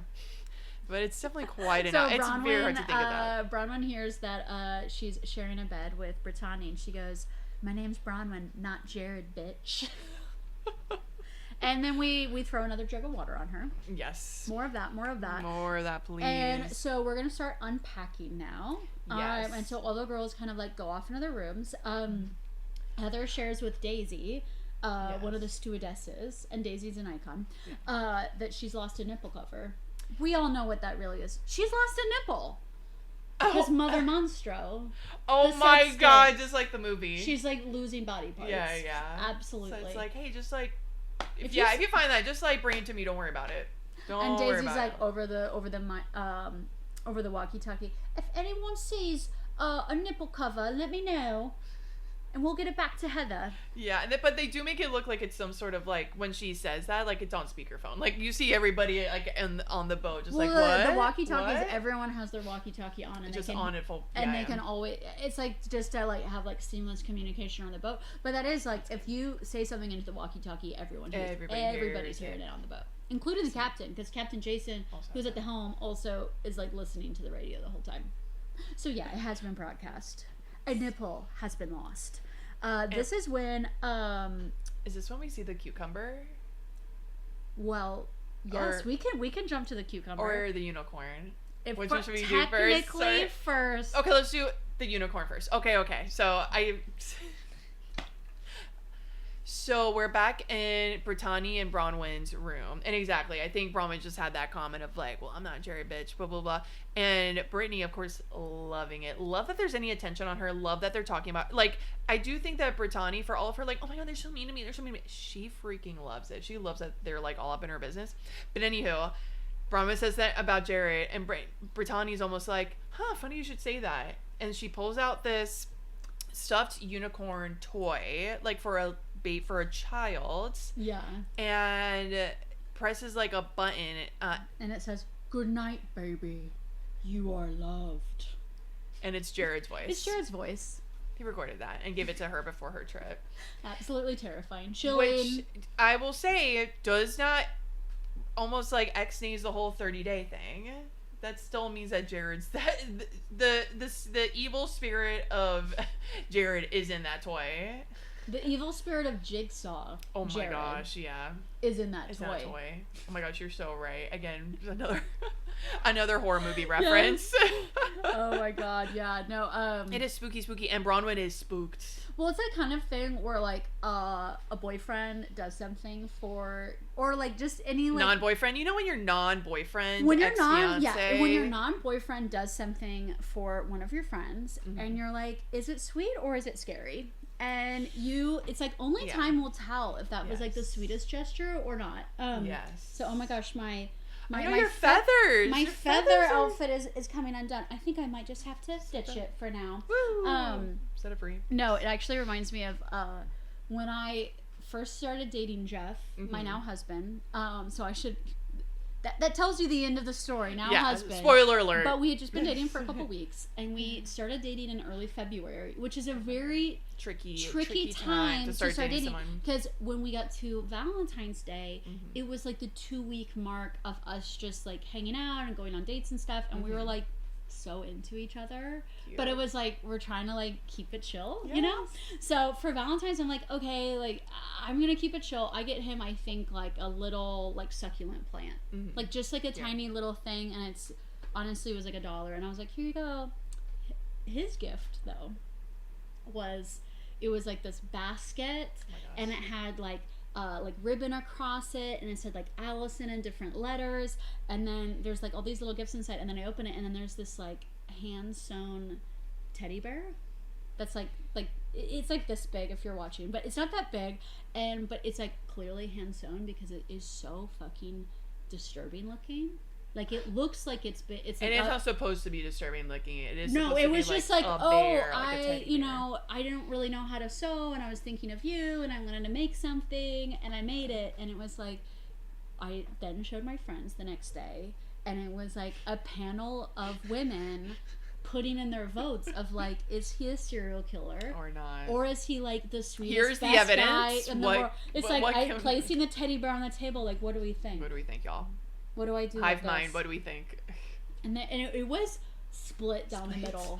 But it's definitely quite enough. It's very hard to think about. Bronwyn hears that she's sharing a bed with Brittany, and she goes, "My name's Bronwyn, not Jared, bitch." And then we throw another jug of water on her. Yes. More of that, please. And so we're gonna start unpacking now. Yes. And so all the girls kind of like go off into their rooms. Heather shares with Daisy, one of the stewardesses, and Daisy's an icon, that she's lost a nipple cover. We all know what that really is. She's lost a nipple. Because Mother Monstro. Oh my God, just like the movie. She's like losing body parts. Yeah. Absolutely. So it's like, hey, just like, if you find that, just like bring it to me. Don't worry about it. And Daisy's like over the walkie-talkie. If anyone sees a nipple cover, let me know. And we'll get it back to Heather. Yeah, but they do make it look like it's some sort of like when she says that, like it's on speakerphone. Like you see everybody like on the boat, just like what? The walkie-talkies. Everyone has their walkie-talkie on, and just they can, on it full. And they can always. It's like just to like have like seamless communication on the boat. But that is like if you say something into the walkie-talkie, everybody's hearing it on the boat, including the captain, because Captain Jason, who's at the helm, also is like listening to the radio the whole time. So yeah, it has been broadcast. A nipple has been lost. This is when. Is this when we see the cucumber? Well, yes, we can jump to the cucumber or the unicorn. Which one should we do first? Technically, first. Okay, let's do the unicorn first. Okay. So we're back in Brittany and Bronwyn's room. And exactly, I think Bronwyn just had that comment of like, well, I'm not Jerry, bitch, blah, blah, blah. And Brittany, of course, loving it. Love that there's any attention on her. Love that they're talking about, like, I do think that Brittany, for all of her, like, oh my God, they're so mean to me. She freaking loves it. She loves that they're like all up in her business. But anywho, Bronwyn says that about Jared. And Brittany's almost like, funny you should say that. And she pulls out this stuffed unicorn toy, like for a bait for a child. Yeah. And presses like a button. And it says, "Good night, baby. You are loved." And it's Jared's voice. He recorded that and gave it to her before her trip. Absolutely terrifying. Which I will say does not almost like X-nays the whole 30-day thing. That still means that Jared's the evil spirit of Jared is in that toy. The evil spirit of Jigsaw. Oh my gosh, yeah. Is in that toy. Oh my gosh, you're so right. Again, another horror movie reference. Oh my God, yeah. No, it is spooky, and Bronwyn is spooked. Well, it's that kind of thing where like a boyfriend does something for, or like just any like non-boyfriend. You know when your non-boyfriend, when your non-boyfriend does something for one of your friends, and you're like, is it sweet or is it scary? And it's like only time will tell if that was like the sweetest gesture or not. Yes. So, oh my gosh, my feathers. My feather outfit is coming undone. I think I might just have to stitch it for now. Woo. Set it free. No, it actually reminds me of when I first started dating Jeff, my now husband. So I should. That tells you the end of the story. Now husband. Spoiler alert. But we had just been dating for a couple weeks, and we started dating in early February, which is a very tricky time to start dating. Because when we got to Valentine's Day, it was like the 2-week mark of us just like hanging out and going on dates and stuff, and we were like so into each other. Cute. But it was like we're trying to like keep it chill, you know? So for Valentine's, I'm like, okay, like I'm gonna keep it chill. I get him, I think, like a little like succulent plant, like just like a tiny little thing, and it's honestly was like $1, and I was like, here you go. His gift though was like this basket, and it had like ribbon across it, and it said like Allison in different letters, and then there's like all these little gifts inside, and then I open it, and then there's this like hand sewn teddy bear that's like it's like this big if you're watching, but it's not that big, but it's like clearly hand sewn because it is so fucking disturbing looking. Like it looks like it's been. It's and like it's not supposed to be disturbing looking. It is. No, supposed it to was be just like like, a oh, bear, like a I, teddy you bear. know, I didn't really know how to sew, and I was thinking of you, and I wanted to make something, and I made it, and it was like, I then showed my friends the next day, and it was like a panel of women putting in their votes of like, is he a serial killer or not, or is he like the sweetest, here's best the evidence guy in the world? It's like what placing the teddy bear on the table. Like, what do we think? What do we think, y'all? What do I do? Hive with mind. this? What do we think? And it was split down the middle.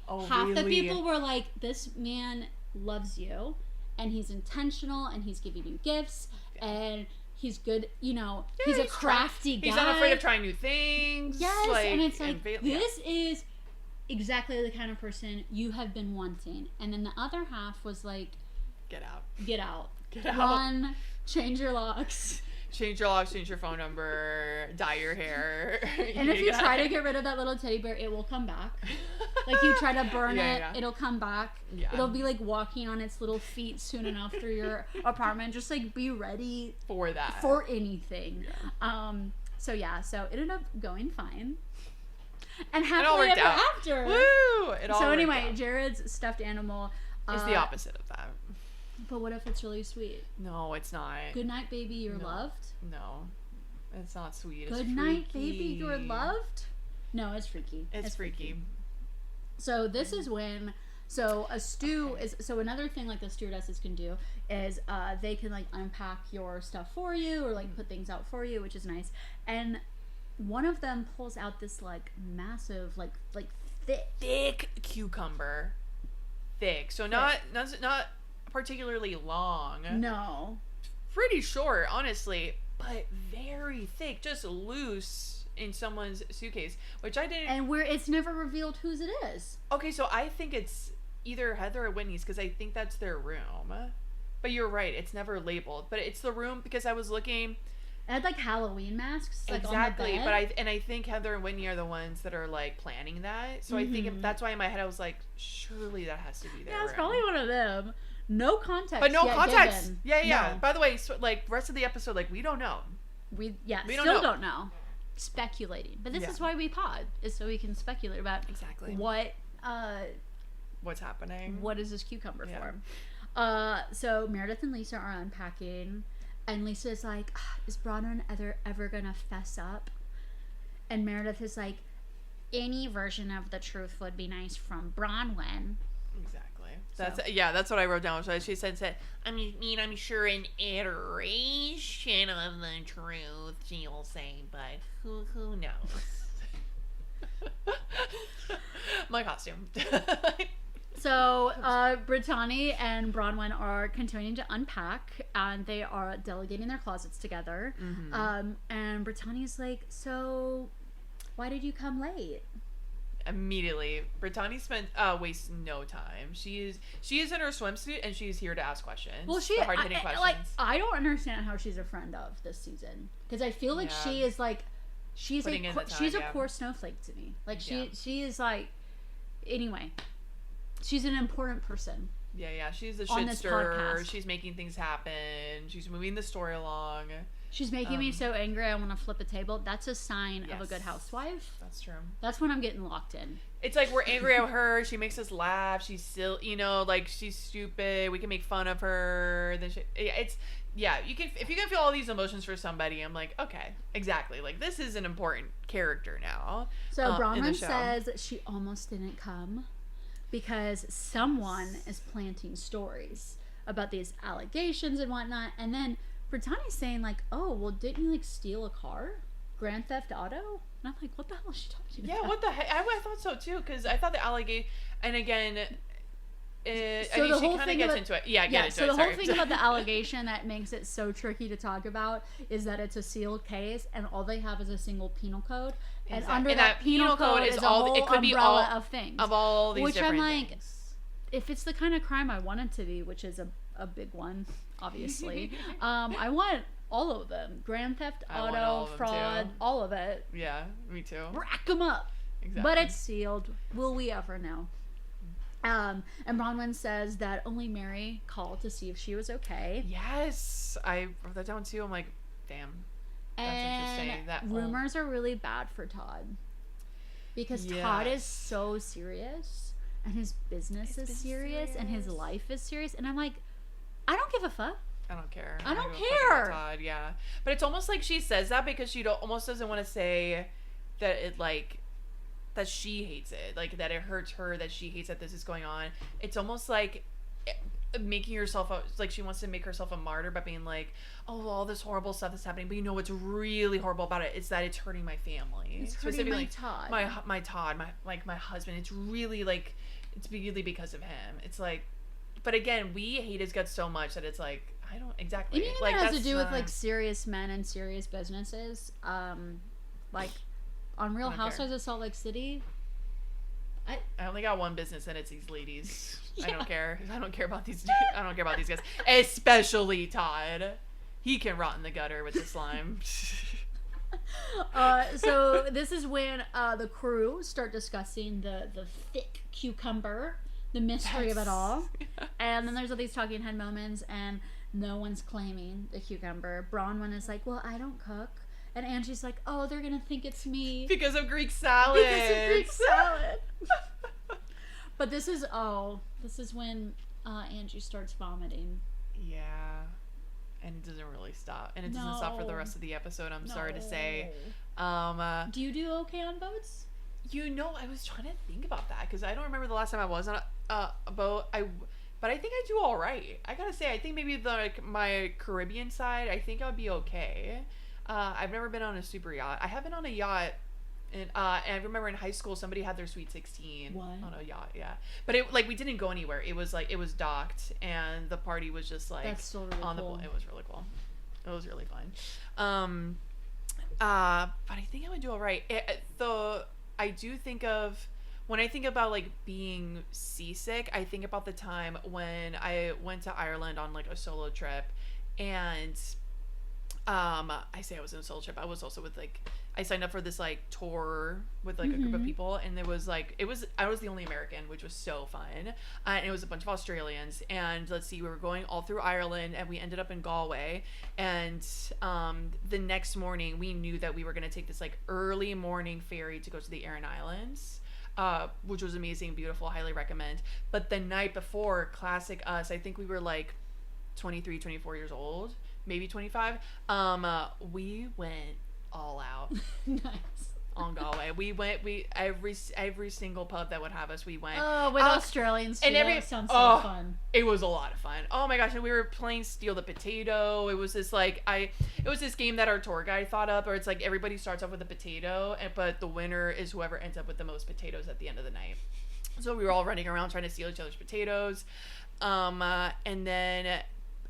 Oh, Half really? the people were like, this man loves you, and he's intentional, and he's giving you gifts, and he's good, you know, he's a crafty guy. He's not afraid of trying new things. Yes, like, and it's like, this is exactly the kind of person you have been wanting. And then the other half was like, get out. Get out. Get out. Run. Change your locks. Change your locks, change your phone number, dye your hair. And if you try to get rid of that little teddy bear, it will come back. Like you try to burn it, it'll come back. Yeah. It'll be like walking on its little feet soon enough through your apartment. Just like be ready for that. For anything. Yeah. So it ended up going fine. And happily ever after. Woo! It all so worked anyway, out. Jared's stuffed animal. It's the opposite of that. But what if it's really sweet? No, it's not. Good night, baby, you're loved. No, it's not sweet. It's Good freaky. night, baby, you're loved. No, it's freaky. It's freaky. So this is when. So a stew is. So another thing like the stewardesses can do is they can like unpack your stuff for you or like put things out for you, which is nice. And one of them pulls out this like massive like thick cucumber. Thick. So not particularly long. No. Pretty short, honestly, but very thick, just loose in someone's suitcase, which I didn't. And it's never revealed whose it is. Okay, so I think it's either Heather or Whitney's because I think that's their room. But you're right, it's never labeled. But it's the room because I was looking. It had like Halloween masks, like exactly. On the bed. But I think Heather and Whitney are the ones that are like planning that. So I think that's why in my head I was like, surely that has to be their room. It's probably one of them. No context. But no context. Given. Yeah. No. By the way, so, like rest of the episode, like we don't know. We still don't know. Speculating. But this is why we pod, is so we can speculate about exactly what's happening. What is this cucumber for? So Meredith and Lisa are unpacking, and Lisa is like, is Bronwyn ever gonna fess up? And Meredith is like, any version of the truth would be nice from Bronwyn. Exactly. That's what I wrote down. So she said, I'm sure an iteration of the truth she'll say, but who knows? My costume. So Brittany and Bronwyn are continuing to unpack, and they are delegating their closets together. Mm-hmm. And Brittany's like, so why did you come late? Immediately, Brittany wastes no time. She is in her swimsuit and she's here to ask questions. Well, hard-hitting questions. I don't understand how she's a friend of this season, because I feel like she is like she's a core snowflake to me. Like she is like, anyway, she's an important person. Yeah. She's a shit stirrer. She's making things happen. She's moving the story along. She's making me so angry I want to flip a table. That's a sign of a good housewife. That's true. That's when I'm getting locked in. It's like we're angry at her. She makes us laugh. She's still, like she's stupid. We can make fun of her. Then you can if you can feel all these emotions for somebody. I'm like, okay, exactly. Like this is an important character now. So Bronwyn says she almost didn't come because someone is planting stories about these allegations and whatnot, and then Brittany's saying like, oh, well, didn't you like steal a car? Grand Theft Auto? And I'm like, what the hell is she talking about? Yeah, what the heck? I thought so too, because I thought the allegation, and again, she kind of gets into it. Yeah, get into it. So the whole thing about the allegation that makes it so tricky to talk about is that it's a sealed case, and all they have is a single penal code, and under that penal code is a whole umbrella of things. Of all these different things. Which I'm like, if it's the kind of crime I want it to be, which is a big one, obviously, I want all of them. Grand Theft Auto, fraud, all of it. Yeah, me too. Rack them up. Exactly. But it's sealed. Will we ever know? And Bronwyn says that only Mary called to see if she was okay. Yes, I wrote that down too. I'm like, damn. interesting. That rumors are really bad for Todd. Because Todd is so serious. And his business is serious. And his life is serious. And I'm like, I don't give a fuck. I don't care. I don't care. Todd, yeah. But it's almost like she says that because she almost doesn't want to say that it, like, that she hates it. Like, that it hurts her, that she hates that this is going on. It's almost like making yourself, like, she wants to make herself a martyr by being like, oh, all this horrible stuff is happening. But you know what's really horrible about it? It's that it's hurting my family. It's hurting my Todd. My Todd, my husband. It's really, like, it's really because of him. It's like, but again, we hate his guts so much that it's like, I don't exactly. Anything like, that has to do with like serious men and serious businesses, like on Real Housewives of Salt Lake City. I only got one business, and it's these ladies. Yeah. I don't care. I don't care about these. I don't care about these guys, especially Todd. He can rot in the gutter with the slime. So this is when the crew start discussing the thick cucumber, the mystery of it all, and then there's all these talking head moments, and no one's claiming the cucumber. Bronwyn is like, well, I don't cook. And Angie's like, oh, they're going to think it's me. Because of Greek salad. But this is when Angie starts vomiting. Yeah. And it doesn't really stop. And it doesn't stop for the rest of the episode, I'm sorry to say. Do you do okay on boats? You know, I was trying to think about that because I don't remember the last time I was on a boat. But I think I do all right. I gotta say, I think maybe my Caribbean side, I think I'd be okay. I've never been on a super yacht. I have been on a yacht, and I remember in high school somebody had their Sweet 16 on a yacht. Yeah, but we didn't go anywhere. It was docked, and the party was just like that's still really on cool. the. It was really cool. It was really fun. But I think I would do all right. I do think of. When I think about like being seasick, I think about the time when I went to Ireland on like a solo trip, and I say I was on a solo trip. I was also with I signed up for this like tour with like a group of people, and I was the only American, which was so fun. And it was a bunch of Australians, and let's see, we were going all through Ireland, and we ended up in Galway. And the next morning, we knew that we were gonna take this like early morning ferry to go to the Aran Islands. Which was amazing, beautiful, highly recommend. But the night before, classic us, I think we were like 23, 24 years old, maybe 25. We went all out. Nice. On Galway. Every single pub that would have us, we went. Oh, with Australians too. And that sounds so fun. It was a lot of fun. Oh my gosh, and we were playing Steal the Potato. It was this game that our tour guide thought up, where it's like everybody starts off with a potato, but the winner is whoever ends up with the most potatoes at the end of the night. So we were all running around trying to steal each other's potatoes. And then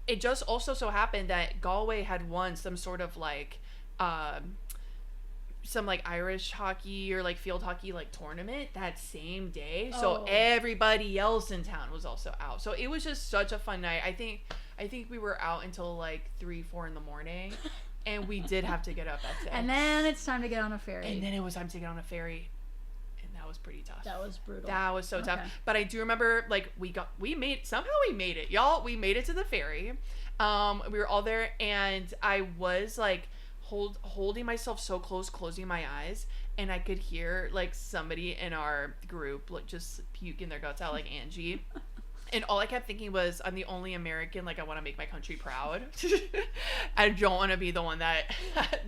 it just also so happened that Galway had won some sort of some like Irish hockey or like field hockey like tournament that same day. So everybody else in town was also out. So it was just such a fun night. I think we were out until like 3-4 in the morning, and we did have to get up at 6. And then it's time to get on a ferry. And then it was time to get on a ferry. And that was pretty tough. That was brutal. That was so tough. But I do remember we made it, y'all. We made it to the ferry. We were all there, and I was like holding myself so close, closing my eyes, and I could hear like somebody in our group like just puking their guts out, like Angie. And all I kept thinking was, I'm the only American, like I want to make my country proud. I don't want to be the one that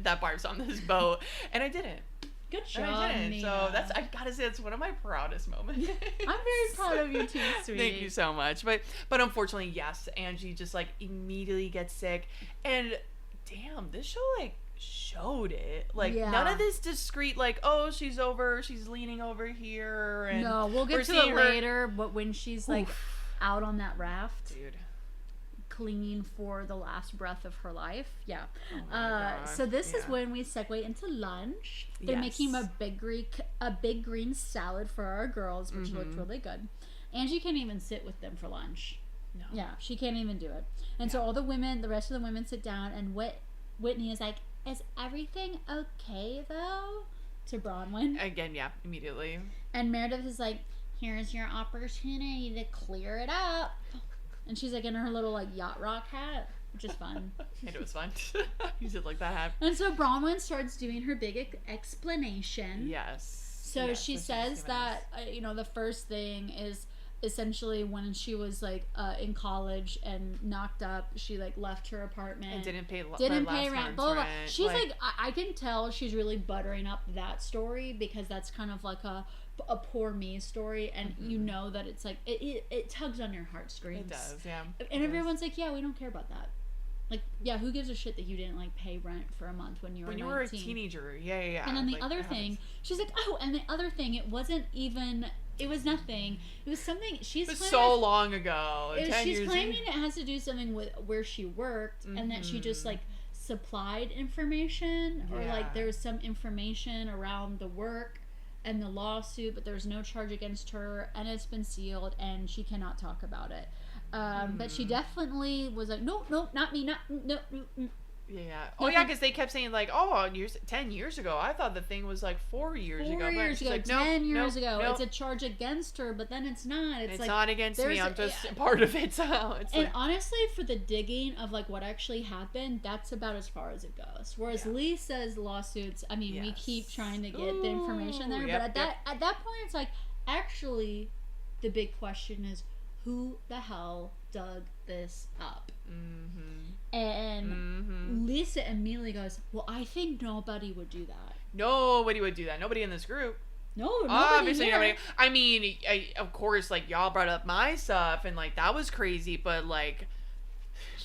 barfs on this boat. And I didn't. Good job, I didn't. Nina. So I gotta say, that's one of my proudest moments. I'm very proud of you too, sweetie. Thank you so much. But unfortunately, yes, Angie just like immediately gets sick. And damn, this show like showed it. Like none of this discreet like, oh, she's leaning over here, and no, we'll get to it later. But when she's like out on that raft, dude, clinging for the last breath of her life. So this is when we segue into lunch. They're making a big green salad for our girls, which looked really good. Angie can't even sit with them for lunch. No. Yeah, she can't even do it. And so all the rest of the women sit down, and Whitney is like, is everything okay though? To Bronwyn. Again, yeah, immediately. And Meredith is like, here's your opportunity to clear it up. And she's like in her little like yacht rock hat. which is fun. And it was fun. Use it like that. And so Bronwyn starts doing her big explanation. Yes. So she says that, the first thing is essentially when she was like in college and knocked up, she like left her apartment and didn't pay rent. Blah, blah, blah. She's like I can tell she's really buttering up that story because that's kind of like a poor me story, and you know that it's like it tugs on your heartstrings. It does, yeah. And everyone's like, yeah, we don't care about that. Like, yeah, who gives a shit that you didn't like pay rent for a month when you were 19? When you were a teenager, yeah. And then the other thing, she's like, and the other thing, it wasn't even. It was nothing. It was something. It was so long ago. She's claiming it has to do something with where she worked, and that she just like supplied information, or like there was some information around the work and the lawsuit, but there's no charge against her, and it's been sealed, and she cannot talk about it. But she definitely was like, no, not me, no. Yeah. Oh, yeah, because they kept saying, like, 10 years ago. I thought the thing was, like, 4 years ago. 4 years ago, like, 10 years ago. Nope. It's a charge against her, but then it's not. It's like, not against me. I'm just part of it. So it's and honestly, for the digging of, like, what actually happened, that's about as far as it goes. Whereas Lisa's lawsuits, I mean, we keep trying to get the information there. But at that point, it's like, actually, the big question is, who the hell dug this up? And Lisa immediately goes, well, I think nobody would do that. Nobody would do that. Nobody in this group. No, nobody. Obviously, nobody. I mean, of course, like, y'all brought up my stuff, and, like, that was crazy, but, like...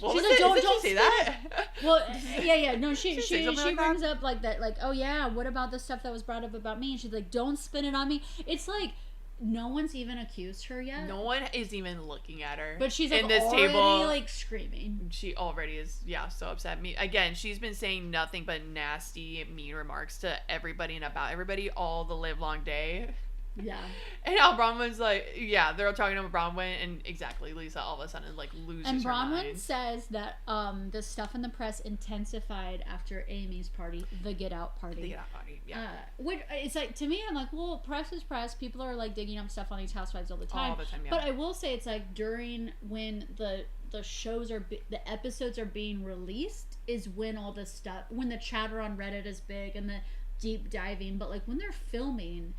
What she's was like, it? don't say that? Well, yeah. No, she like brings up, like, that, like, oh, yeah, what about the stuff that was brought up about me? And she's like, don't spin it on me. It's like... No one's even accused her yet. No one is even looking at her. But she's like in this already table, like screaming. She already is, so upset. Again, she's been saying nothing but nasty, mean remarks to everybody and about everybody all the live long day. Yeah. And now Bronwyn's like, they're all talking about Bronwyn, and exactly, Lisa all of a sudden like loses her mind. And Bronwyn says that the stuff in the press intensified after Amy's party, the Get Out party. The Get Out party, yeah. Which it's like, to me, I'm like, well, press is press. People are like digging up stuff on these housewives all the time. All the time, yeah. But I will say, it's like during when the shows the episodes are being released is when all this stuff, when the chatter on Reddit is big and the deep diving. But like when they're filming,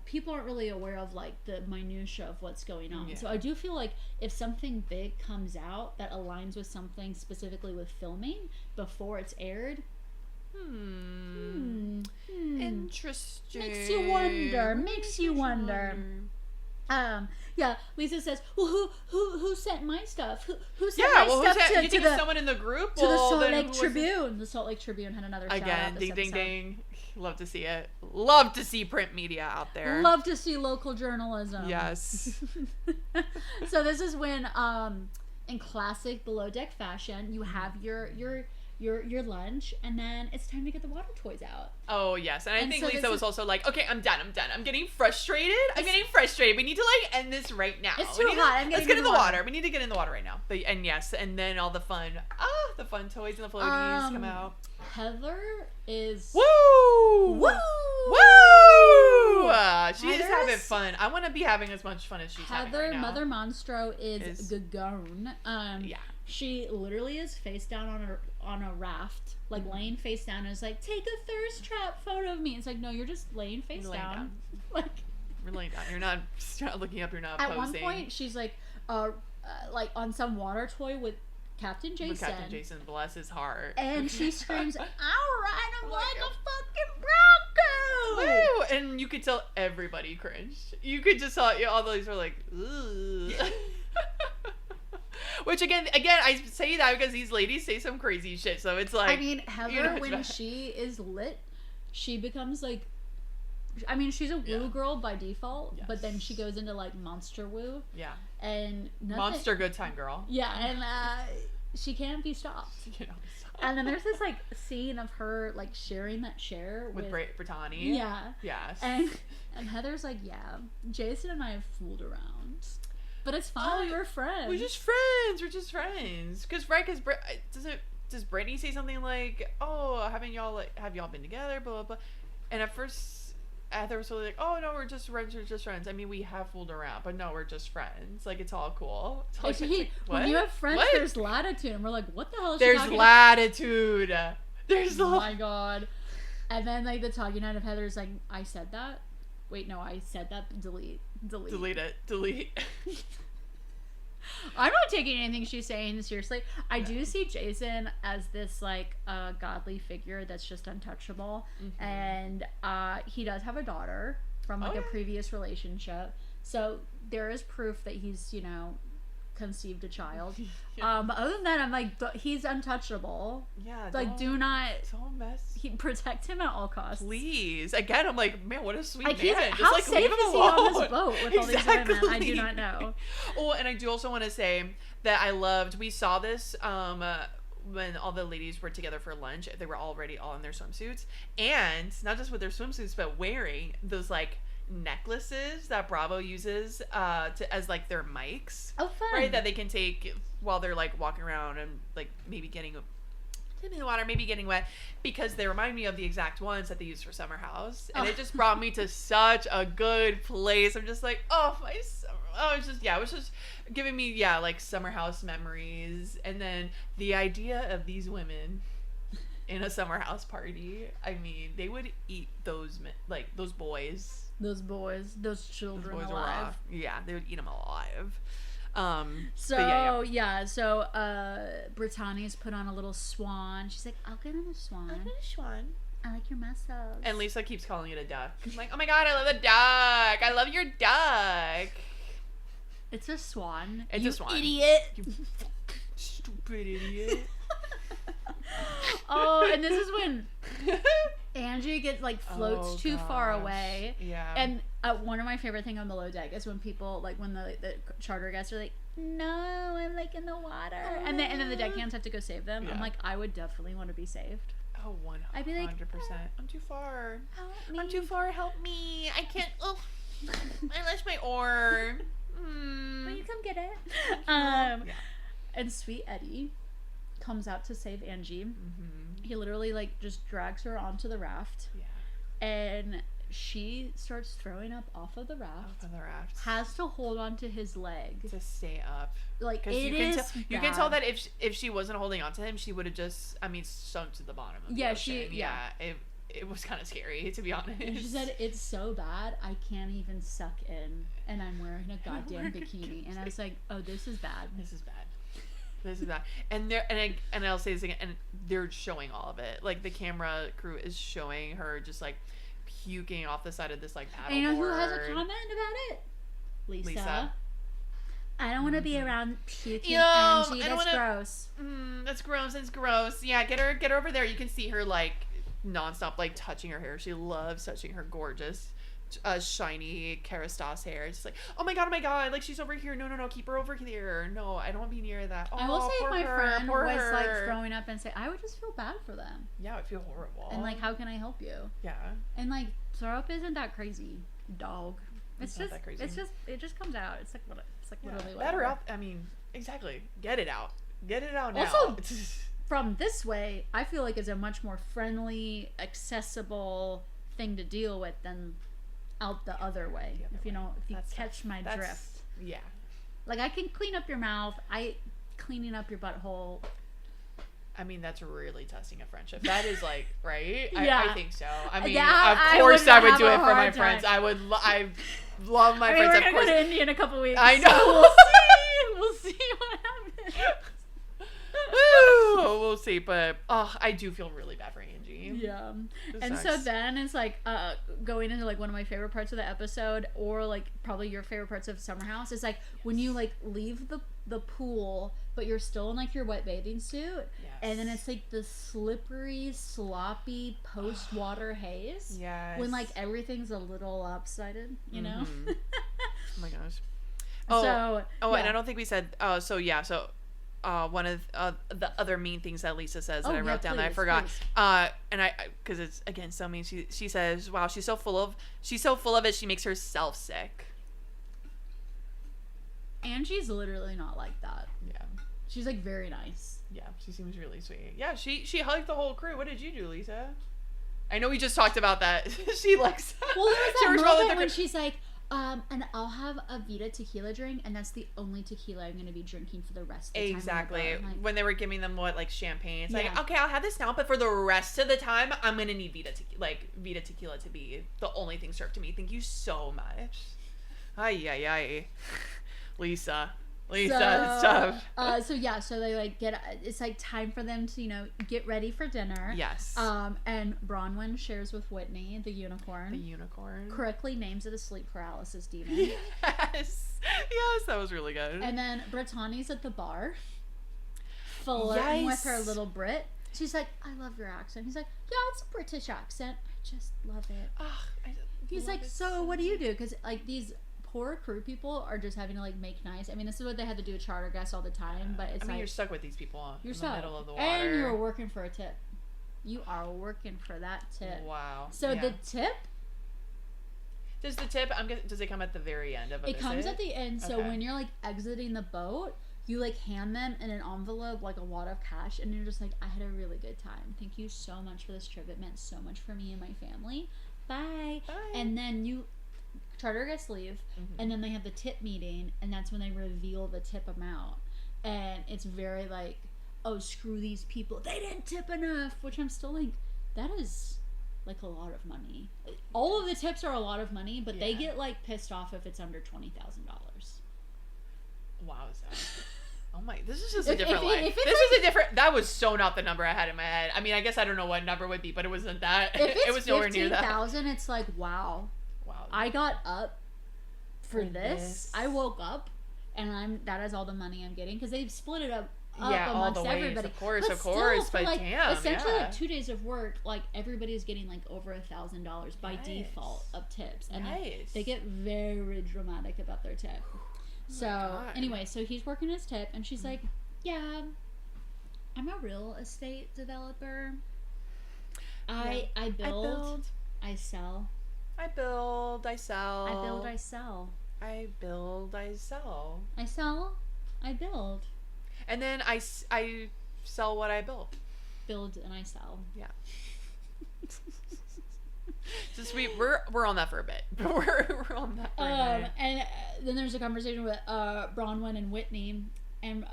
people aren't really aware of like the minutia of what's going on. So I do feel like if something big comes out that aligns with something specifically with filming before it's aired, interesting. Makes you wonder. Lisa says, well, who sent my stuff? Who sent my stuff to you think it's someone in the group? To the Salt Lake Tribune. The Salt Lake Tribune had another shout again. out Ding, this ding. Love to see it. Love to see print media out there. Love to see local journalism. Yes. So this is when, in classic Below Deck fashion, you have your lunch, and then it's time to get the water toys out. Oh, yes. And I think so Lisa was also like, okay, I'm done. I'm getting frustrated. We need to, like, end this right now. It's too hot. Let's get in the water. We need to get in the water right now. And then all the fun toys and the floaties come out. Heather is... Woo! Woo! Woo! She is having fun. I want to be having as much fun as she's having right now. Mother Monstro is gagone. She literally is face down on a raft, like laying face down, and is like, take a thirst trap photo of me. It's like, no, you're just laying face down. Like, you're laying down. You're not looking up. You're not posing. At one point, she's like on some water toy with Captain Jason. With Captain Jason, bless his heart. And she screams, "I'll ride him like a fucking bronco!" Woo! And you could tell everybody cringed. You could just tell all those were like, ugh. Which again, I say that because these ladies say some crazy shit. So it's like, I mean, Heather, when she is lit, she becomes like, I mean, she's a woo girl by default, but then she goes into like monster woo. Yeah. And monster good time girl. Yeah, and she can't be stopped. And then there's this like scene of her like sharing that chair with Brittany. Yeah. Yes. And Heather's like, yeah, Jason and I have fooled around. But it's fine. We're friends. We're just friends. Because does Brittany say something like, "Oh, have y'all been together?" Blah blah blah. And at first, Heather was totally like, oh no, we're just friends. I mean, we have fooled around, but no, we're just friends. Like, it's all cool. It's all like, what? When you have friends, what? there's latitude, and we're like, what the hell is she There's talking latitude. There's oh my god. And then like the talking out of Heather's like, I said that. Wait, no, I said that. Delete it. I'm not taking anything she's saying seriously. I do see Jason as this like godly figure that's just untouchable, and he does have a daughter from like a previous relationship, so there is proof that he's, you know, conceived a child. But other than that, I'm like, he's untouchable. Yeah, like, do not mess. Protect him at all costs, please. Again, I'm like, man, what a sweet like, man. How just, like, safe is he on this boat with all these women? I do not know. Oh, and I do also want to say that I loved. We saw this when all the ladies were together for lunch. They were already all in their swimsuits, and not just with their swimsuits, but wearing those like necklaces that Bravo uses as like their mics. Oh, fun. Right, that they can take while they're like walking around and like maybe getting in the water, maybe getting wet, because they remind me of the exact ones that they use for Summer House, and it just brought me to such a good place. I'm just like, it was just giving me like Summer House memories. And then the idea of these women in a Summer House party, I mean, they would eat those boys. Those children those boys alive. Yeah, they would eat them alive. So Brittany's put on a little swan. She's like, I'll get on a swan. I like your muscles. And Lisa keeps calling it a duck. I'm like, oh my god, I love the duck. I love your duck. It's a swan. It's a swan. Idiot. You stupid idiot. Oh, and this is when Angie gets floats too far away. Yeah. And one of my favorite thing on below deck is when people when the charter guests are like, no, I'm like in the water, and then the deckhands have to go save them. Yeah. I'm like, I would definitely want to be saved. Oh, 100%. I'd be like, I'm too far. Help me. I'm too far. Help me. I can't. Oh, I lost my oar. Will you come get it? Yeah. And sweet Eddie comes out to save Angie. He literally just drags her onto the raft. Yeah. And she starts throwing up off of the raft. Has to hold on to his leg to stay up. You can tell that if she wasn't holding on to him, she would have just sunk to the bottom of the ocean. It was kind of scary, to be honest. And she said, it's so bad, I can't even suck in, and I'm wearing a goddamn bikini. And I was like, oh, this is bad. This is bad. And I'll say this again, and they're showing all of it. Like, the camera crew is showing her just puking off the side of this paddleboard. And you know who has a comment about it? Lisa. I don't want to be around puking Angie. That's gross. That's gross. Yeah, get her over there. You can see her nonstop touching her hair. She loves touching her gorgeous shiny Kerastase hair. It's just oh my god, she's over here. No, keep her over here. No, I don't want to be near that. I will say if my friend was throwing up and say, I would just feel bad for them. Yeah, I would feel horrible. And how can I help you? Yeah. And throw up isn't that crazy, dog. It's just that crazy. It just comes out. It's literally better out. I mean, exactly. Get it out now. Also, from this way, I feel like it's a much more friendly, accessible thing to deal with than out the other way. If you catch my drift. Yeah. I can clean up your mouth. Cleaning up your butthole. I mean, that's really testing a friendship. That is right? Yeah. I think so. I mean, of course I would do it for my friends. I love my friends. We're gonna go to India in a couple weeks. I know. So we'll see what happens. We'll see, but I do feel really bad for Angie. Yeah. And so then it's going into one of my favorite parts of the episode, or probably your favorite parts of Summer House, is when you leave the pool, but you're still in your wet bathing suit. Yes. And then it's the slippery, sloppy post-water haze. Yes. When everything's a little lopsided, you know? Oh my gosh. And I don't think we said, one of the other mean things that Lisa says that I wrote down that I forgot. And because it's again so mean. She says, "Wow, she's so full of it. She makes herself sick." Angie's literally not like that. Yeah, she's very nice. Yeah, she seems really sweet. Yeah, she hugged the whole crew. What did you do, Lisa? I know we just talked about that. She likes. Well, there was that moment when she's like, and I'll have a Vita tequila drink, and that's the only tequila I'm going to be drinking for the rest of the time. Exactly. Like, when they were giving them like champagne, it's yeah. like, okay, I'll have this now, but for the rest of the time, I'm going to need Vita tequila to be the only thing served to me. Thank you so much. Ay, ay, ay. Lisa, it's tough. So they like it's like time for them to, get ready for dinner. Yes. And Bronwyn shares with Whitney, the unicorn. Correctly names it a sleep paralysis demon. Yes, that was really good. And then Brittany's at the bar, flirting with her little Brit. She's like, I love your accent. He's like, yeah, it's a British accent. I just love it. He's like, so what do you do? Because like these poor crew people are just having to like make nice. I mean, this is what they have to do with charter guests all the time, but it's like you're stuck with these people in the middle of the water. And you're working for a tip. You are working for that tip. Wow. So the tip? Does it come at the very end of a visit? It comes at the end. So when you're like exiting the boat, you like hand them in an envelope like a wad of cash, and you're just like, I had a really good time. Thank you so much for this trip. It meant so much for me and my family. Bye. And then charter guests leave, and then they have the tip meeting, and that's when they reveal the tip amount, and it's very like, oh, screw these people, they didn't tip enough, which I'm still like, that is like a lot of money. All of the tips are a lot of money, but they get like pissed off if it's under $20,000. Wow, is that? Oh my, this is just a different life. This is a different, that was so not the number I had in my head. I mean, I guess I don't know what number would be, but it wasn't that. If it's it was nowhere near that. 15,000, it's like, wow. I got up for this. I woke up, and that is all the money I'm getting, because they've split it up amongst everybody. Of course, but like, damn, essentially like 2 days of work, like everybody's getting like over $1,000 by default of tips, and they get very dramatic about their tip. Anyway, so he's working his tip, and she's like, yeah, I'm a real estate developer. I build, I sell. I build, I sell. I build, I sell. I build, I sell. I sell, I build. And then I sell what I build. Build and I sell. Yeah. Just we're on that for a bit. We're on that for a minute. And then there's a conversation with Bronwyn and Whitney, and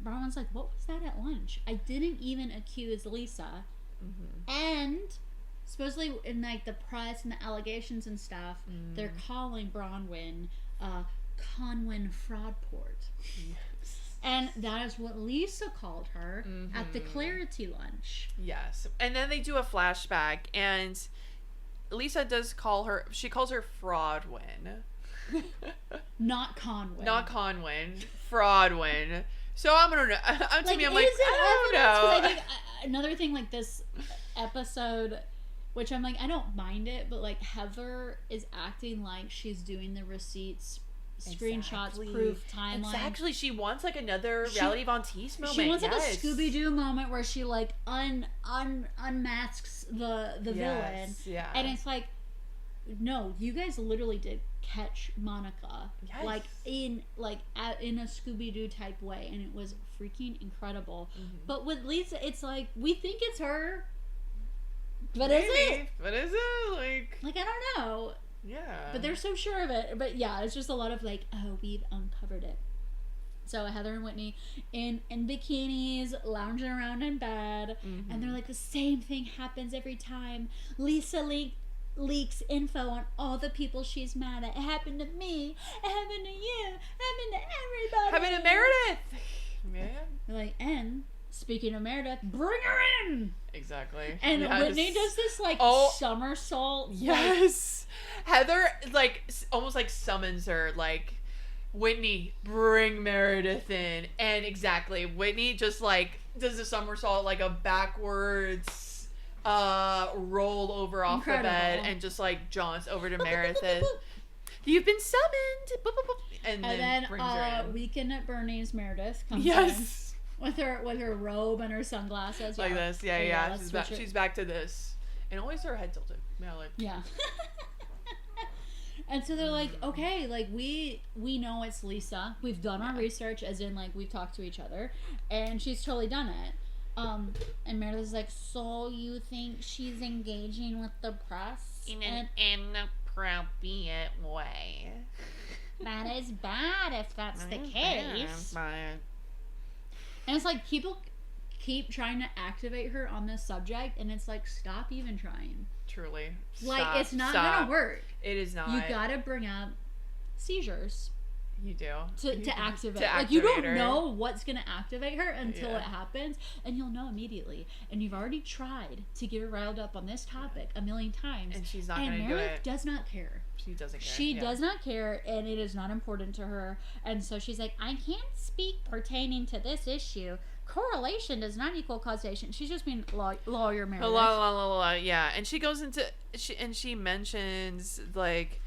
Bronwyn's like, what was that at lunch? I didn't even accuse Lisa. And supposedly in like the press and the allegations and stuff, they're calling Bronwyn Conwyn Fraudport. Yes. And that is what Lisa called her at the Clarity lunch. Yes. And then they do a flashback, and Lisa she calls her Fraudwyn. Not Conwyn. Not Conwyn. Fraudwyn. So I'm like, I don't know. I think another thing like this episode, which I'm like, I don't mind it, but like Heather is acting like she's doing the receipts, screenshots, proof, timeline. Exactly. She wants like another reality Von Teese moment. She wants like a Scooby-Doo moment where she like unmasks the villain. Yeah. And it's like, no, you guys literally did catch Monica like in a Scooby-Doo type way, and it was freaking incredible. But with Lisa, it's like, we think it's her. But maybe. Is it? But is it? Like I don't know. Yeah. But they're so sure of it. But yeah, it's just a lot of like, oh, we've uncovered it. So Heather and Whitney in bikinis, lounging around in bed, and they're like, the same thing happens every time. Lisa leaks info on all the people she's mad at. It happened to me. It happened to you. It happened to everybody. Happened to Meredith. Yeah. They're like, and speaking of Meredith, bring her in. Exactly. And Whitney does this like somersault. Yes. Heather like almost like summons her, like, Whitney, bring Meredith in. And exactly, Whitney just like does a somersault, like a backwards roll over off the bed, and just like jaunts over to Meredith. You've been summoned. And then brings her in. Weekend at Bernie's Meredith comes in. With her robe and her sunglasses. Like this. Yeah. She's back to this. And always her head tilted. Yeah. And so they're like, okay, like we know it's Lisa. We've done our research, as in like we've talked to each other, and she's totally done it. And Meredith's like, so you think she's engaging with the press? In an inappropriate way. That is bad if that's the case. And it's like, people keep trying to activate her on this subject, and it's like, stop even trying. Truly. Like, it's not gonna work. It is not. You gotta bring up seizures. You do. To activate. Like, you don't know what's going to activate her until it happens, and you'll know immediately. And you've already tried to get her riled up on this topic a million times. And she's not going to do it. And Meredith does not care. She doesn't care. She does not care, and it is not important to her. And so she's like, I can't speak pertaining to this issue. Correlation does not equal causation. She's just being lawyer Meredith. Yeah. And she goes into, she mentions, like,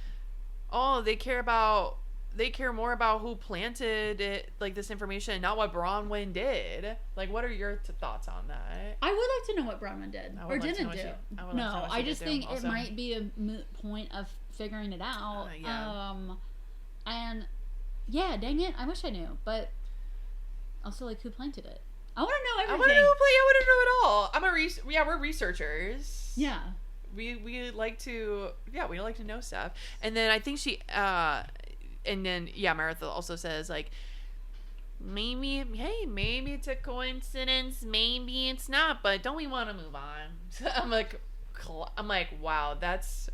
oh, they care more about who planted it, like, this information, not what Bronwyn did. Like, what are your thoughts on that? I would like to know what Bronwyn did or didn't do. No, I just think it might be a moot point of figuring it out. And yeah, dang it, I wish I knew, but also, like, who planted it? I want to know everything. I want to know it all. We're researchers. Yeah. We like to know stuff. And then I think Meredith also says, like, maybe it's a coincidence, maybe it's not, but don't we want to move on? I'm like, wow, that's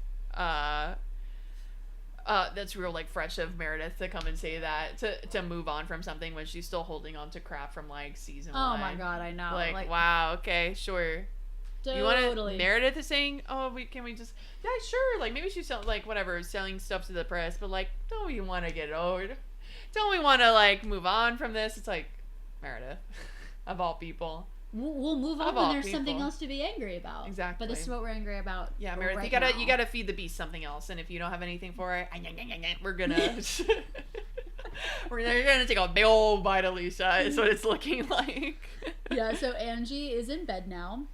real, like, fresh of Meredith to come and say that, to move on from something when she's still holding on to crap from, like, season 1. Oh my god, I know. Like, wow, okay, sure. Totally. Meredith is saying, can we just, yeah, sure, like, maybe she's like, whatever, selling stuff to the press, but, like, don't we want to get over? Don't we want to, like, move on from this? It's like, Meredith, of all people. We'll move on when there's something else to be angry about. Exactly. But this is what we're angry about. Yeah, Meredith, you gotta feed the beast something else, and if you don't have anything for it, we're gonna take a big old bite of Lisa. Is what it's looking like. Yeah. So Angie is in bed now.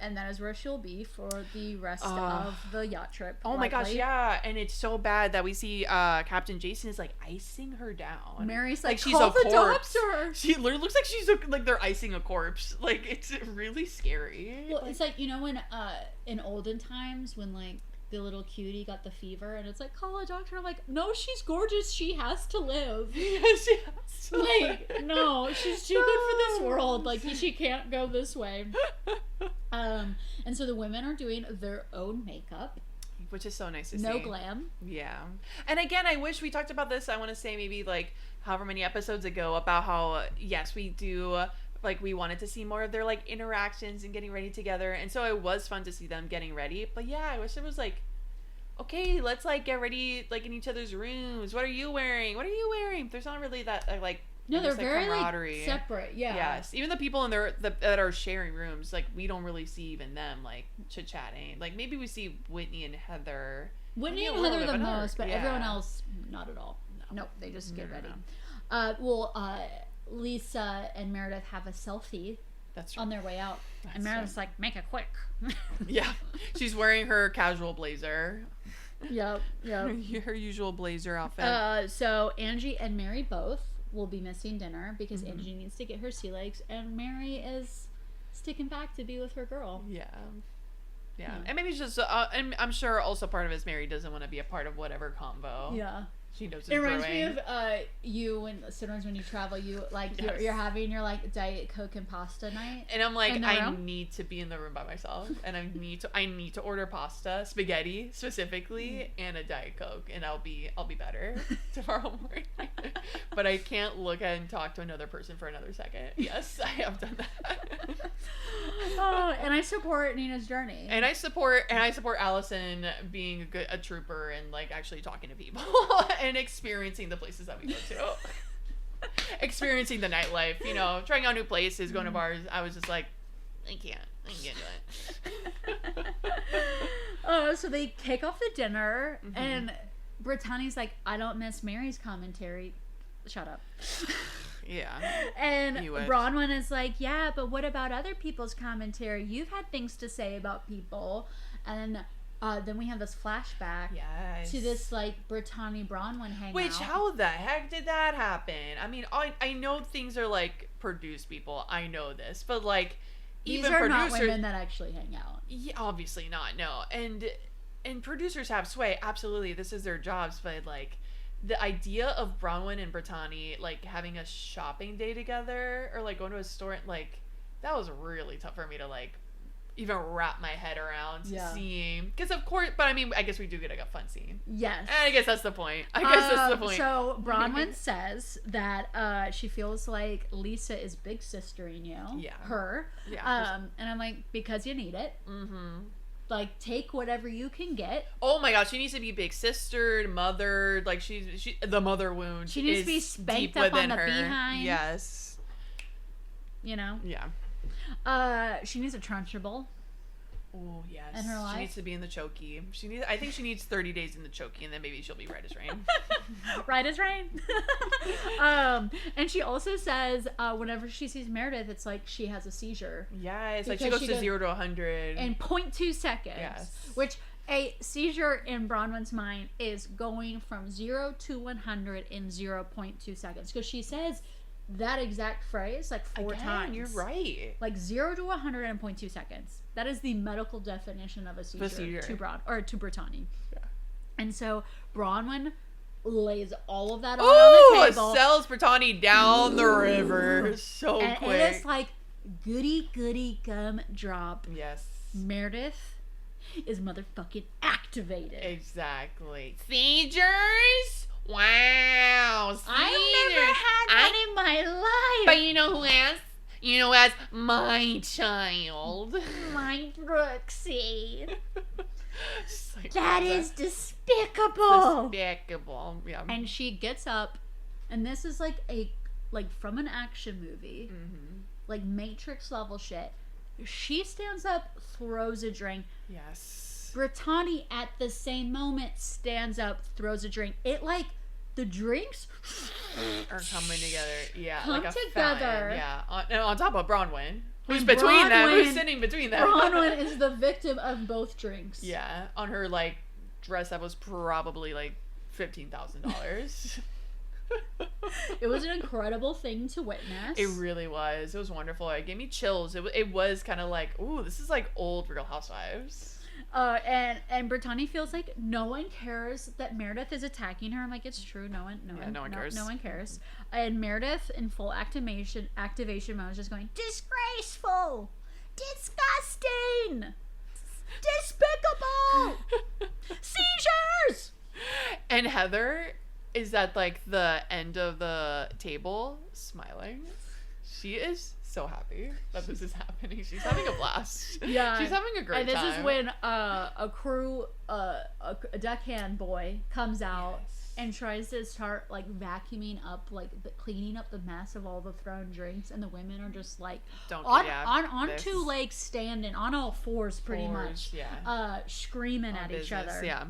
And that is where she'll be for the rest of the yacht trip. Oh my gosh, yeah. And it's so bad that we see Captain Jason is, like, icing her down. Mary's like she's call the doctor. She literally looks like she's like they're icing a corpse. Like, it's really scary. Well, it's like, you know, when in olden times when, like, the little cutie got the fever and it's like, call a doctor. I'm like, no, she's gorgeous. She has to live. Yes, she has to live. No, she's too good for this world. Like, she can't go this way. And so the women are doing their own makeup. Which is so nice to see. No glam. Yeah. And again, I wish we talked about this, I want to say maybe, like, however many episodes ago, about how, yes, we do... Like, we wanted to see more of their, like, interactions and getting ready together. And so it was fun to see them getting ready. But, yeah, I wish it was, like, okay, let's, like, get ready, like, in each other's rooms. What are you wearing? What are you wearing? There's not really that, like... No, they're very, like, separate, yeah. Yes. Even the people in that are sharing rooms, like, we don't really see even them, like, chit-chatting. Like, maybe we see Whitney and Heather. Whitney and Heather the most, but everyone else, not at all. Nope, they just get ready. Lisa and Meredith have a selfie. That's true. On their way out. And Meredith's like, make it quick. Yeah. She's wearing her casual blazer. Yep. Her usual blazer outfit. So Angie and Mary both will be missing dinner because Angie needs to get her sea legs and Mary is sticking back to be with her girl. Yeah. And maybe it's just, and I'm sure also part of it is Mary doesn't want to be a part of whatever combo. Yeah. She knows it reminds me of you when sometimes when you travel, you like you're having your like Diet Coke and pasta night, and I'm like, I need to be in the room by myself, and I need to order pasta, spaghetti specifically, and a Diet Coke, and I'll be better tomorrow morning. But I can't look at and talk to another person for another second. Yes, I have done that. Oh, and I support Nina's journey, and I support Allison being a trooper and like actually talking to people. And experiencing the places that we go to. Experiencing the nightlife, you know, trying out new places, going to bars. I was just like, I can't do it. So they kick off the dinner, and Brittany's like, I don't miss Mary's commentary. Shut up. Yeah. And Bronwyn is like, yeah, but what about other people's commentary? You've had things to say about people. And then we have this flashback to this, like, Brittany Bronwyn hangout. Which, how the heck did that happen? I mean, I know things are, like, produced people. I know this. But, like, These even are producers, not women that actually hang out. Yeah, obviously not. No, and producers have sway. Absolutely, this is their jobs. But like, the idea of Bronwyn and Brittany like having a shopping day together or like going to a store, like that was really tough for me to like even wrap my head around seeing. Because of course, but I mean, I guess we do get like a fun scene. Yes. And I guess that's the point. So Bronwyn says that she feels like Lisa is big sistering you. Yeah. Her. Yeah. And I'm like, because you need it. Mm-hmm. Like, take whatever you can get. Oh my gosh, she needs to be big sistered, mothered. Like, she the mother wound. She needs to be spanked up on the behind. Yes. You know? Yeah. She needs a Trunchable. Oh yes. In her life. She needs to be in the chokey. I think she needs 30 days in the chokey, and then maybe she'll be right as rain. Right as rain. And she also says whenever she sees Meredith, it's like she has a seizure. Yeah, it's like she goes to 0 to 100 in 0.2 seconds. Yes. Which a seizure in Bronwyn's mind is going from 0 to 100 in 0.2 seconds, because she says that exact phrase like 4 times. You're right. Like 0 to 100 in 0.2 seconds. That is the medical definition of a seizure. To Brittany. Yeah. And so Bronwyn lays all of that on the table. Sells Brittany down the river so and quick. It is like goody gum drop. Yes. Meredith is motherfucking activated. Exactly. Seizures? Wow. Seizures. I've never had one in my life. But you know who has? You know who has? My child. My Brooksy. Like, that is despicable. Despicable. Yeah. And she gets up, and this is like from an action movie, like Matrix level shit. She stands up, throws a drink. Yes. Brittany at the same moment stands up, throws a drink. It like the drinks are coming together. Yeah, come like a together. Fountain. Yeah, on top of Bronwyn. Who's between them? Who's sitting between them? Bronwyn is the victim of both drinks. Yeah, on her like dress that was probably like $15,000. It was an incredible thing to witness. It really was. It was wonderful. It gave me chills. It was kind of like, ooh, this is like old Real Housewives. And Brittany feels like no one cares that Meredith is attacking her. I'm like, it's true. No one cares. No one cares. And Meredith, in full activation mode, is just going, disgraceful, disgusting, despicable, seizures. And Heather is at like the end of the table, smiling. She is so happy that this is happening. She's having a blast. Yeah. She's having a great time. And this is when a deckhand boy comes out and tries to start like vacuuming up, like cleaning up the mess of all the thrown drinks, and the women are just like on two legs, standing on all fours pretty much. Yeah. Screaming at each other. Yeah.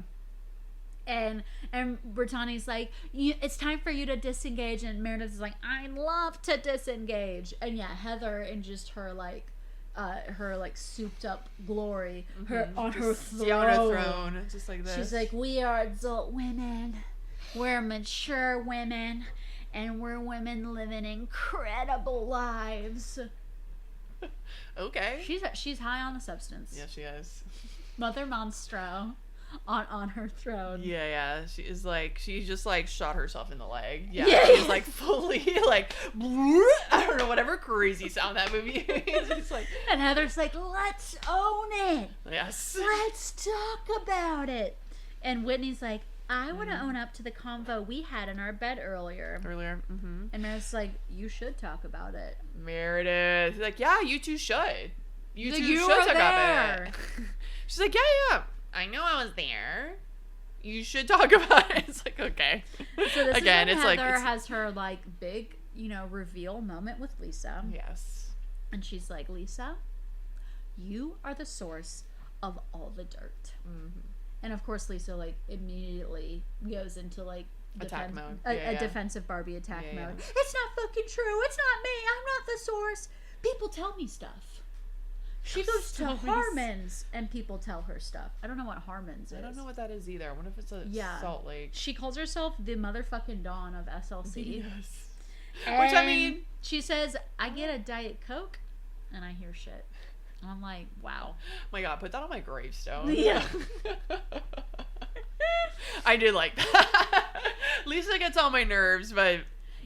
And Brittany's like, it's time for you to disengage, and Meredith is like, I love to disengage. And yeah, Heather in just her like souped up glory, her on her throne. Yeah, on her throne, just like this. She's like, we are adult women, we're mature women, and we're women living incredible lives. Okay. She's high on the substance. Yeah, she is. Mother Monstro. On her throne. Yeah. She is like, she just like shot herself in the leg. Yeah. She's like fully like, I don't know, whatever crazy sound that movie is. It's like, and Heather's like, let's own it. Yes. Let's talk about it. And Whitney's like, I want to own up to the convo we had in our bed earlier. Mm-hmm. And Meredith's like, you should talk about it. Meredith. She's like, yeah, you two should. You two should talk about it. She's like, yeah. I know I was there. You should talk about it. It's like, okay. So this again, is when Heather has her like big, reveal moment with Lisa. Yes. And she's like, Lisa, you are the source of all the dirt. Mm-hmm. And of course, Lisa like immediately goes into like attack mode. A defensive Barbie attack mode. Yeah. It's not fucking true. It's not me. I'm not the source. People tell me stuff. She goes to Harmon's and people tell her stuff. I don't know what Harmon's is. I don't know what that is either. I wonder if it's Salt Lake. She calls herself the motherfucking Dawn of SLC. Yes. And which, I mean, she says, I get a Diet Coke and I hear shit. And I'm like, wow. Oh my God, put that on my gravestone. Yeah. I do like that. Lisa gets on my nerves, but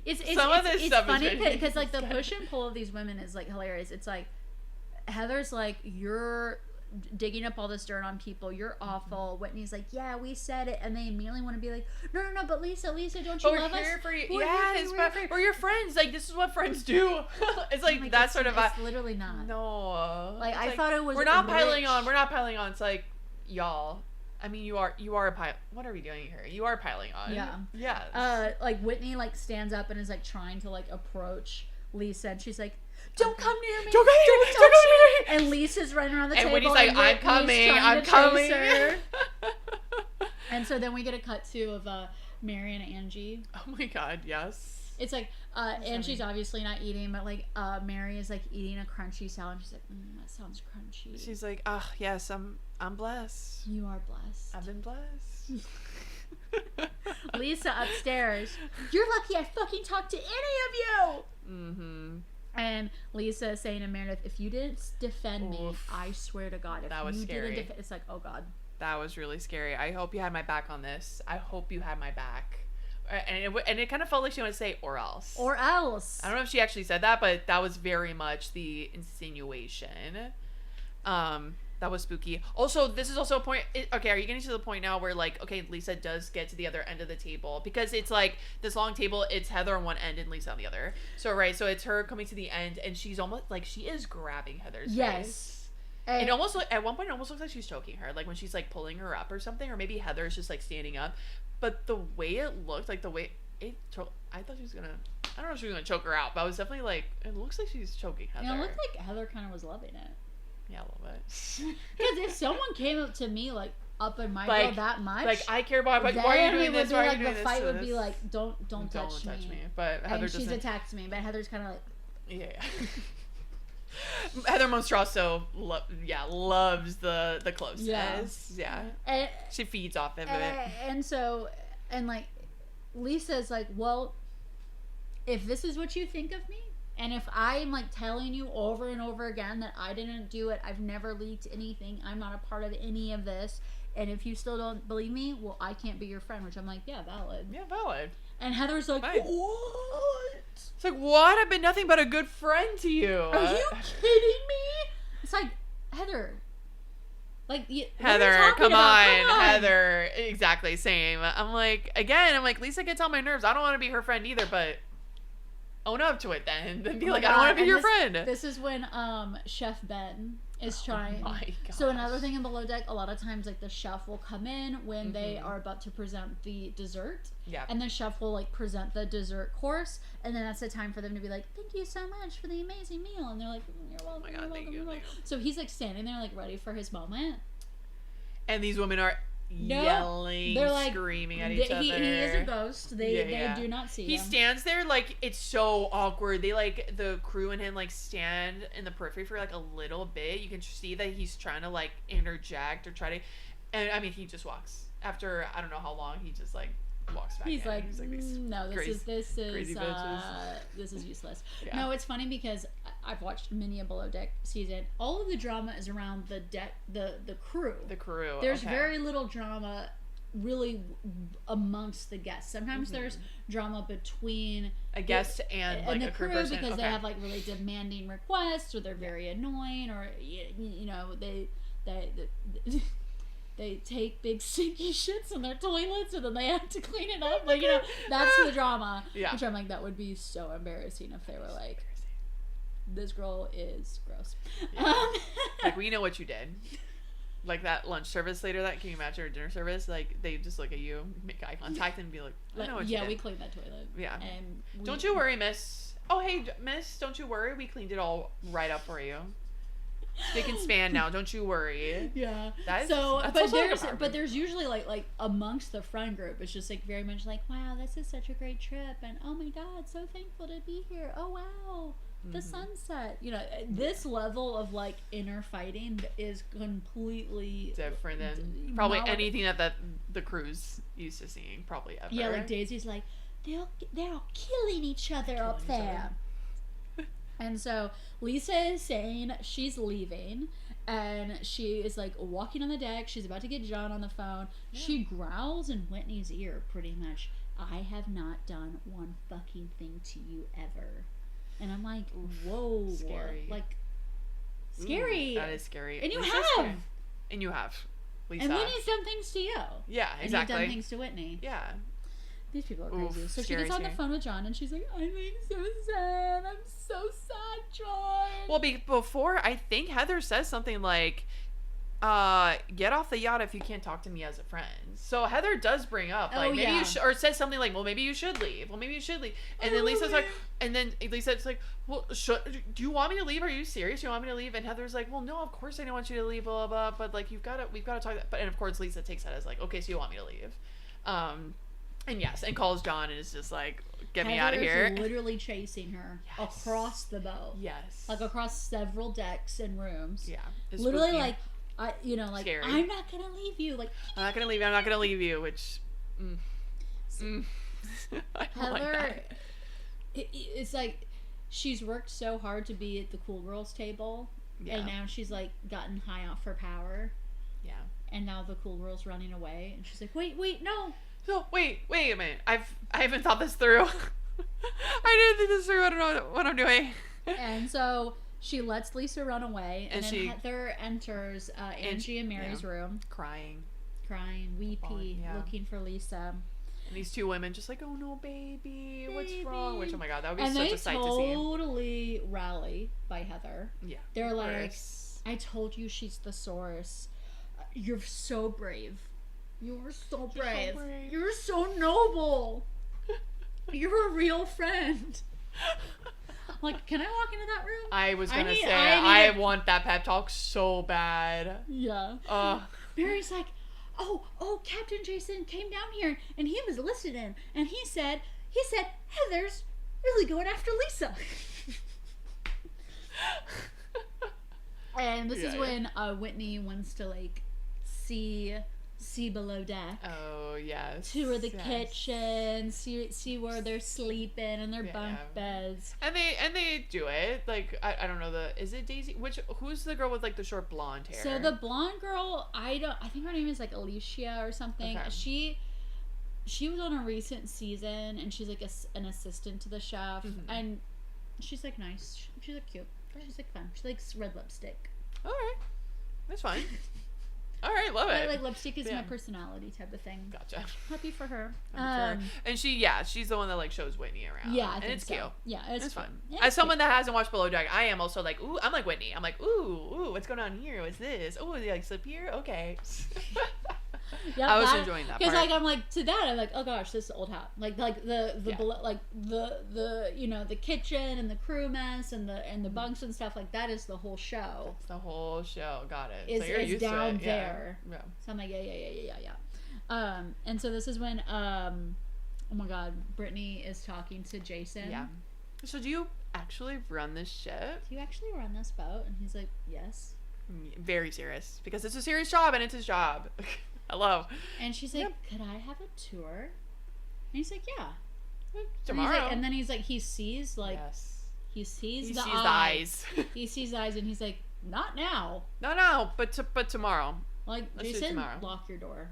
it's funny because like the push and pull of these women is like hilarious. It's like Heather's like, you're digging up all this dirt on people, you're awful. Whitney's like, yeah, we said it, and they immediately want to be like, no, but Lisa, don't you love us? For you. Yes, we're your friends. Like, this is what friends do. It's like that sort of. It's literally not. No. Like I thought it was. We're not piling on. We're not piling on. It's like, y'all. I mean, you are a pile. What are we doing here? You are piling on. Yeah. Yes. Like Whitney like stands up and is like trying to like approach Lisa, and she's like, don't come near me. Don't touch me. And Lisa's running around the table. And Whitney's like, I'm coming. And so then we get a cut to of Mary and Angie. Oh my God, yes. It's like Angie's obviously not eating, but like Mary is like eating a crunchy salad. She's like, that sounds crunchy. She's like, yes, I'm blessed. You are blessed. I've been blessed. Lisa upstairs. You're lucky I fucking talked to any of you. Mm-hmm. And Lisa is saying to Meredith, if you didn't defend me, I swear to God, if that was you scary. Didn't it's like, oh God. That was really scary. I hope you had my back on this. I hope you had my back. And it kind of felt like she wanted to say, or else. Or else. I don't know if she actually said that, but that was very much the insinuation. That was spooky. Also, this is also a point. Okay, are you getting to the point now where, like, okay, Lisa does get to the other end of the table? Because it's like this long table, it's Heather on one end and Lisa on the other. So, right, so it's her coming to the end, and she's almost like she is grabbing Heather's face. And almost at one point, it almost looks like she's choking her, like when she's like pulling her up or something, or maybe Heather's just like standing up. But the way it looked, like the way it, I thought she was gonna. I don't know if she was gonna choke her out, but I was definitely like, it looks like she's choking Heather. And it looked like Heather kind of was loving it. Yeah, a little bit. Because if someone came up to me like up in my girl that much, like I care about, like, why are you doing this? Why are you doing this? The fight would be like, don't touch me. But Heather doesn't. She's attacked me, but Heather's kind of like, yeah. Heather Monstrasso, loves the closeness. Yeah. And she feeds off of it. And so, and like, Lisa's like, well, if this is what you think of me, and if I'm like telling you over and over again that I didn't do it, I've never leaked anything, I'm not a part of any of this, and if you still don't believe me, well, I can't be your friend. Which I'm like, yeah, valid. Yeah, valid. And Heather's like, fine. What? It's like, what? I've been nothing but a good friend to you. Are you kidding me? It's like, Heather. Like, Heather, come on. Heather. Exactly, same. I'm like, Lisa gets on my nerves. I don't want to be her friend either, but own up to it then. Then be like, I don't want to be your friend. This is when Chef Ben is trying. Oh my gosh. So another thing in Below Deck, a lot of times like the chef will come in when they are about to present the dessert. Yeah. And the chef will like present the dessert course, and then that's the time for them to be like, thank you so much for the amazing meal. And they're like, you're welcome. Oh my God, thank you. So he's like standing there like ready for his moment. And these women are yelling, they're like, screaming at each other. He is a ghost. They do not see him. He stands there like it's so awkward. They like the crew and him like stand in the periphery for like a little bit. You can see that he's trying to like interject or try to, and I mean he just walks after I don't know how long. He just like walks back. He's like no, this is useless. Yeah. No, it's funny because I've watched many a Below Deck season. All of the drama is around the crew. The crew. There's very little drama really amongst the guests. Sometimes there's drama between a guest and like the a crew person. Because they have like really demanding requests, or they're very annoying, or you know they take big stinky shits in their toilets and then they have to clean it up. Like, you know, that's the drama. Yeah. Which I'm like, that would be so embarrassing if they were like, this girl is gross. Yeah. Like, we know what you did. Like that lunch service later, can you imagine, or dinner service? Like, they just look at you, make eye contact, and be like, I know what you did. Yeah, we cleaned that toilet. Yeah. And don't you worry, miss. Oh, hey, miss, don't you worry. We cleaned it all right up for you. Spick and span now, don't you worry. Yeah. That's but there's usually like amongst the friend group, it's just like very much like, wow, this is such a great trip, and oh my God, so thankful to be here. Oh wow, the sunset. You know, this level of like inner fighting is completely different than probably anything that the crew's used to seeing, probably ever. Yeah, like Daisy's like, they're all killing each other up there. And so Lisa is saying she's leaving, and she is like walking on the deck. She's about to get John on the phone. Yeah. She growls in Whitney's ear pretty much, "I have not done one fucking thing to you ever." And I'm like, whoa. Scary. Like, scary. Ooh, that is scary. And you Lisa's have. Scary. And you have. Lisa. And Whitney's done things to you. Yeah, exactly. And you've done things to Whitney. Yeah. These people are crazy. Oof, so she gets on the phone with John, and she's like, "I'm like so sad. I'm so sad, John." Well, before, I think Heather says something like, "Get off the yacht if you can't talk to me as a friend." So Heather does bring up, like, maybe you should, or says something like, "Well, maybe you should leave. Well, maybe you should leave." And then Lisa's like, and then Lisa's like, "Well, do you want me to leave? Are you serious? Do you want me to leave?" And Heather's like, "Well, no, of course I don't want you to leave, blah, blah, blah. But, like, we've got to talk." But, and of course, Lisa takes that as like, "Okay, so you want me to leave." And yes, and calls John and is just like, "Get me out of here." Heather's literally chasing her across the boat. Yes. Like across several decks and rooms. Yeah. Literally spooky. Like, Scary. "I'm not going to leave you." Like, I'm not going to leave you, which, I don't Heather, like that. It's like, she's worked so hard to be at the cool girls table. Yeah. And now she's like gotten high off her power. Yeah. And now the cool girl's running away. And she's like, wait, no. No, wait a minute. I haven't thought this through. I didn't think this through. I don't know what I'm doing. And so she lets Lisa run away, and then Heather enters Angie and Mary's room, crying, weepy, looking for Lisa. And these two women just like, "Oh no, baby, what's wrong?" Which, oh my god, that would be such a sight to see. And they totally rally by Heather. Yeah, they're like, "I told you she's the source. You're so brave. You're so brave. You're so noble. You're a real friend." Like, can I walk into that room? I was gonna say, I want that pep talk so bad. Yeah. Mary's like, oh, Captain Jason came down here and he was listening, and he said Heather's really going after Lisa. And this is when Whitney wants to like see below deck. Oh yes. Tour the kitchen, see where they're sleeping and their bunk beds. And they do it. Like, I don't know, is it Daisy? Who's the girl with like the short blonde hair? So the blonde girl, I think her name is like Alicia or something. Okay. She was on a recent season, and she's like an assistant to the chef, and she's like nice. She's like cute. She's like fun. She likes red lipstick. All right, that's fine. All right, love it. Like, lipstick is my personality type of thing. Gotcha. Happy for her. And she's the one that like shows Whitney around. Yeah, and it's cute. Yeah, it's fun. As someone that hasn't watched Below Deck, I am also like, ooh, I'm like Whitney. I'm like, ooh, what's going on here? What's this? Oh, they like slip here? Okay. Yep, I was enjoying that because like I'm like to that I'm like, oh gosh, this is old hat. Like the the kitchen and the crew mess and the bunks and stuff, like that is the whole show. It's the whole show. Got it. Is so you're used down to it. there. Yeah. So I'm like yeah. And so this is when oh my god, Brittany is talking to Jason. Yeah. So do you actually run this ship? Do you actually run this boat? And he's like, yes. Very serious, because it's a serious job and it's his job. Hello. And she's like, could I have a tour? And he's like, yeah. Tomorrow. And then he's like, he sees the eyes. He sees the eyes, and he's like, not now. Not now, but tomorrow. Like, Jason, lock your door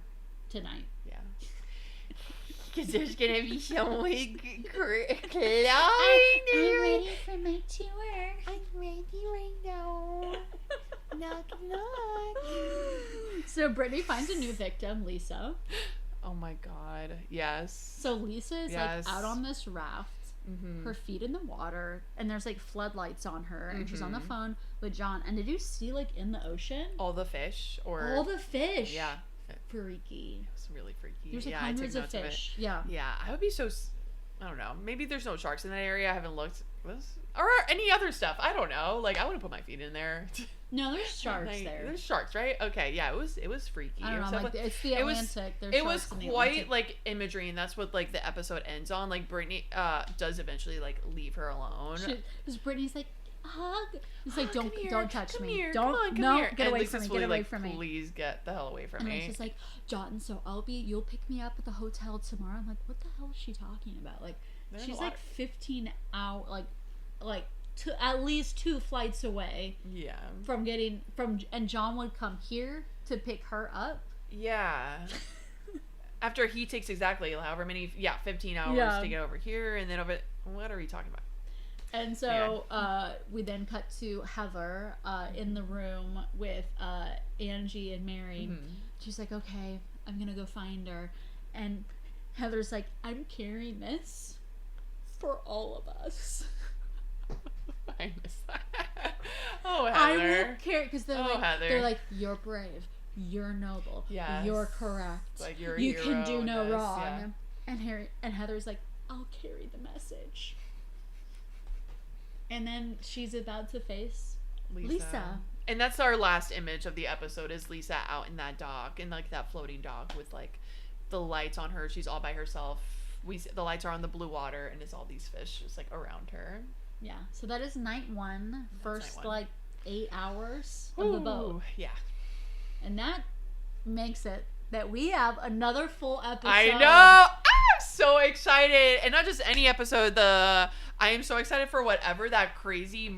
tonight. Yeah. Because there's gonna be so many clouds. I'm ready for my tour. I'm ready right now. Knock, knock. So Brittany finds a new victim, Lisa. Oh my god, yes. So Lisa is like out on this raft, her feet in the water, and there's like floodlights on her, and she's on the phone with John. And did you see like in the ocean all the fish? Yeah. It Freaky. was really freaky. There's like hundreds of fish. Yeah. I would be so. I don't know. Maybe there's no sharks in that area. I haven't looked. Or any other stuff. I don't know. Like, I wouldn't put my feet in there. No, there's sharks there. There's sharks, right? Okay, yeah, it was freaky. I don't know, like, it's the Atlantic. It was quite like imagery, and that's what like the episode ends on. Like, Brittany does eventually like leave her alone. Because Brittany's like, hug. He's like, don't touch me. Here, don't get away from me. Get away from me. Please get the hell away from me. And she's like, John, so you'll pick me up at the hotel tomorrow. I'm like, what the hell is she talking about? Like, she's like 15 hours, like at least 2 flights away. Yeah. And John would come here to pick her up. Yeah. After he takes exactly however many, 15 hours to get over here, and then over. What are we talking about? And so we then cut to Heather in the room with Angie and Mary. Mm-hmm. She's like, okay, I'm going to go find her. And Heather's like, I'm carrying this for all of us. I miss that. Oh, Heather. I will carry, because Heather. They're like, you're brave. You're noble. Yes. You're correct. Like you're you can do no wrong. Yeah. And Heather's like, I'll carry the message. And then she's about to face Lisa. And that's our last image of the episode is Lisa out in that dock, in like that floating dock with like the lights on her. She's all by herself. The lights are on the blue water, and it's all these fish just like around her. Yeah. So that is night 1. First like 8 hours of the boat. Yeah. And that makes it that we have another full episode. I know. I'm so excited. And not just any episode. I am so excited for whatever that crazy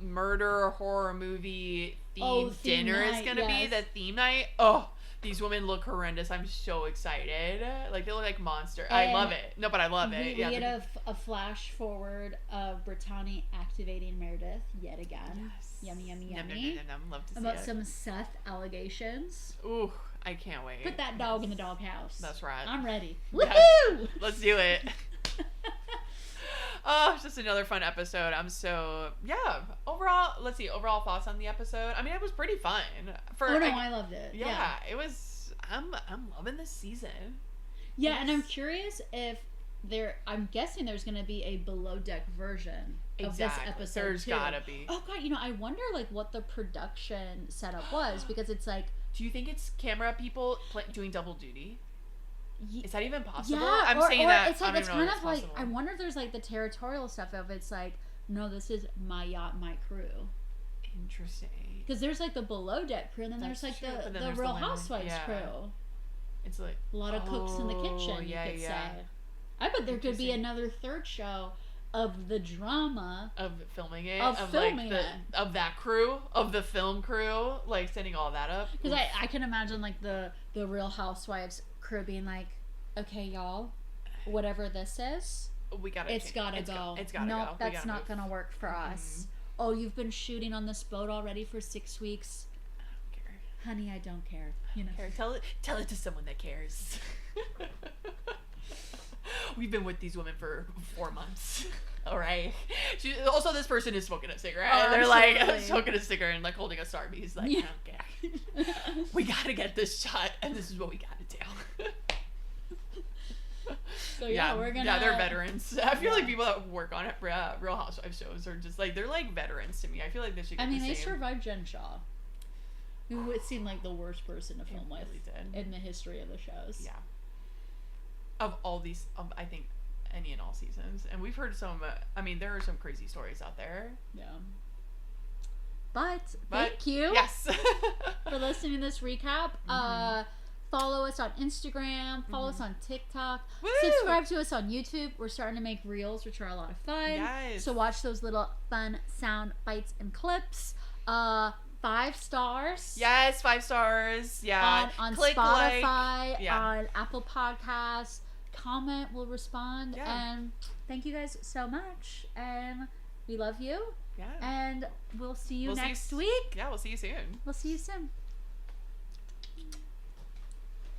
murder horror movie themed dinner is going to be. The theme night. Oh, these women look horrendous. I'm so excited. Like, they look like monsters. I love it. No, but I love it. We get a flash forward of Brittany activating Meredith yet again. Yes. Yummy, yummy, Nom, yummy. nom, nom, nom. Love to see About it. some Seth allegations. Ooh, I can't wait. Put that dog in the doghouse. That's right. I'm ready. Yes. Woohoo! Let's do it. Oh, it's just another fun episode. I'm so, overall thoughts on the episode. I mean, it was pretty fun. I loved it. Yeah, it was, I'm loving this season. Yeah, yes. And I'm curious if I'm guessing there's going to be a below deck version of this episode. There's gotta be. Oh God, I wonder like what the production setup was, because it's like. Do you think it's camera people doing double duty? Is that even possible? Yeah, I'm saying that. It's like it's kind of like I wonder if there's like the territorial stuff of it's like, no, this is my yacht, my crew. Interesting. Because there's like the below deck crew, and then there's like the Real Housewives crew. It's like a lot of cooks in the kitchen. You could say. I bet there could be another third show of the drama of filming it, of that crew, of the film crew, like setting all that up. Because I can imagine like the Real Housewives crew being like, okay, y'all, whatever this is, it's gotta go. Nope, that's not gonna work for us. Oh, you've been shooting on this boat already for 6 weeks. I don't care, honey. I don't care. Tell it to someone that cares. We've been with these women for 4 months. All right. Also, this person is smoking a cigarette. Oh, they're like smoking a cigarette and like holding a Starbucks. Like, I don't care. We gotta get this shot, and this is what we gotta do. So we're gonna. Yeah, they're veterans. I feel like people that work on Real Housewives shows are just like they're like veterans to me. I feel like they should. Get they survived Jen Shaw, who would seem like the worst person to film with in the history of the shows. Yeah. Of all these, I think, any and all seasons, and we've heard some. There are some crazy stories out there. Yeah. But thank you. Yes. For listening to this recap. Follow us on Instagram. Follow us on TikTok. Woo! Subscribe to us on YouTube. We're starting to make reels, which are a lot of fun. Yes. So watch those little fun sound bites and clips. 5 stars. Yes, 5 stars. Yeah. On Click Spotify. Like. Yeah. On Apple Podcasts. Comment. We'll respond. Yeah. And thank you guys so much. And we love you. Yeah. And we'll see you next week. Yeah, we'll see you soon. We'll see you soon.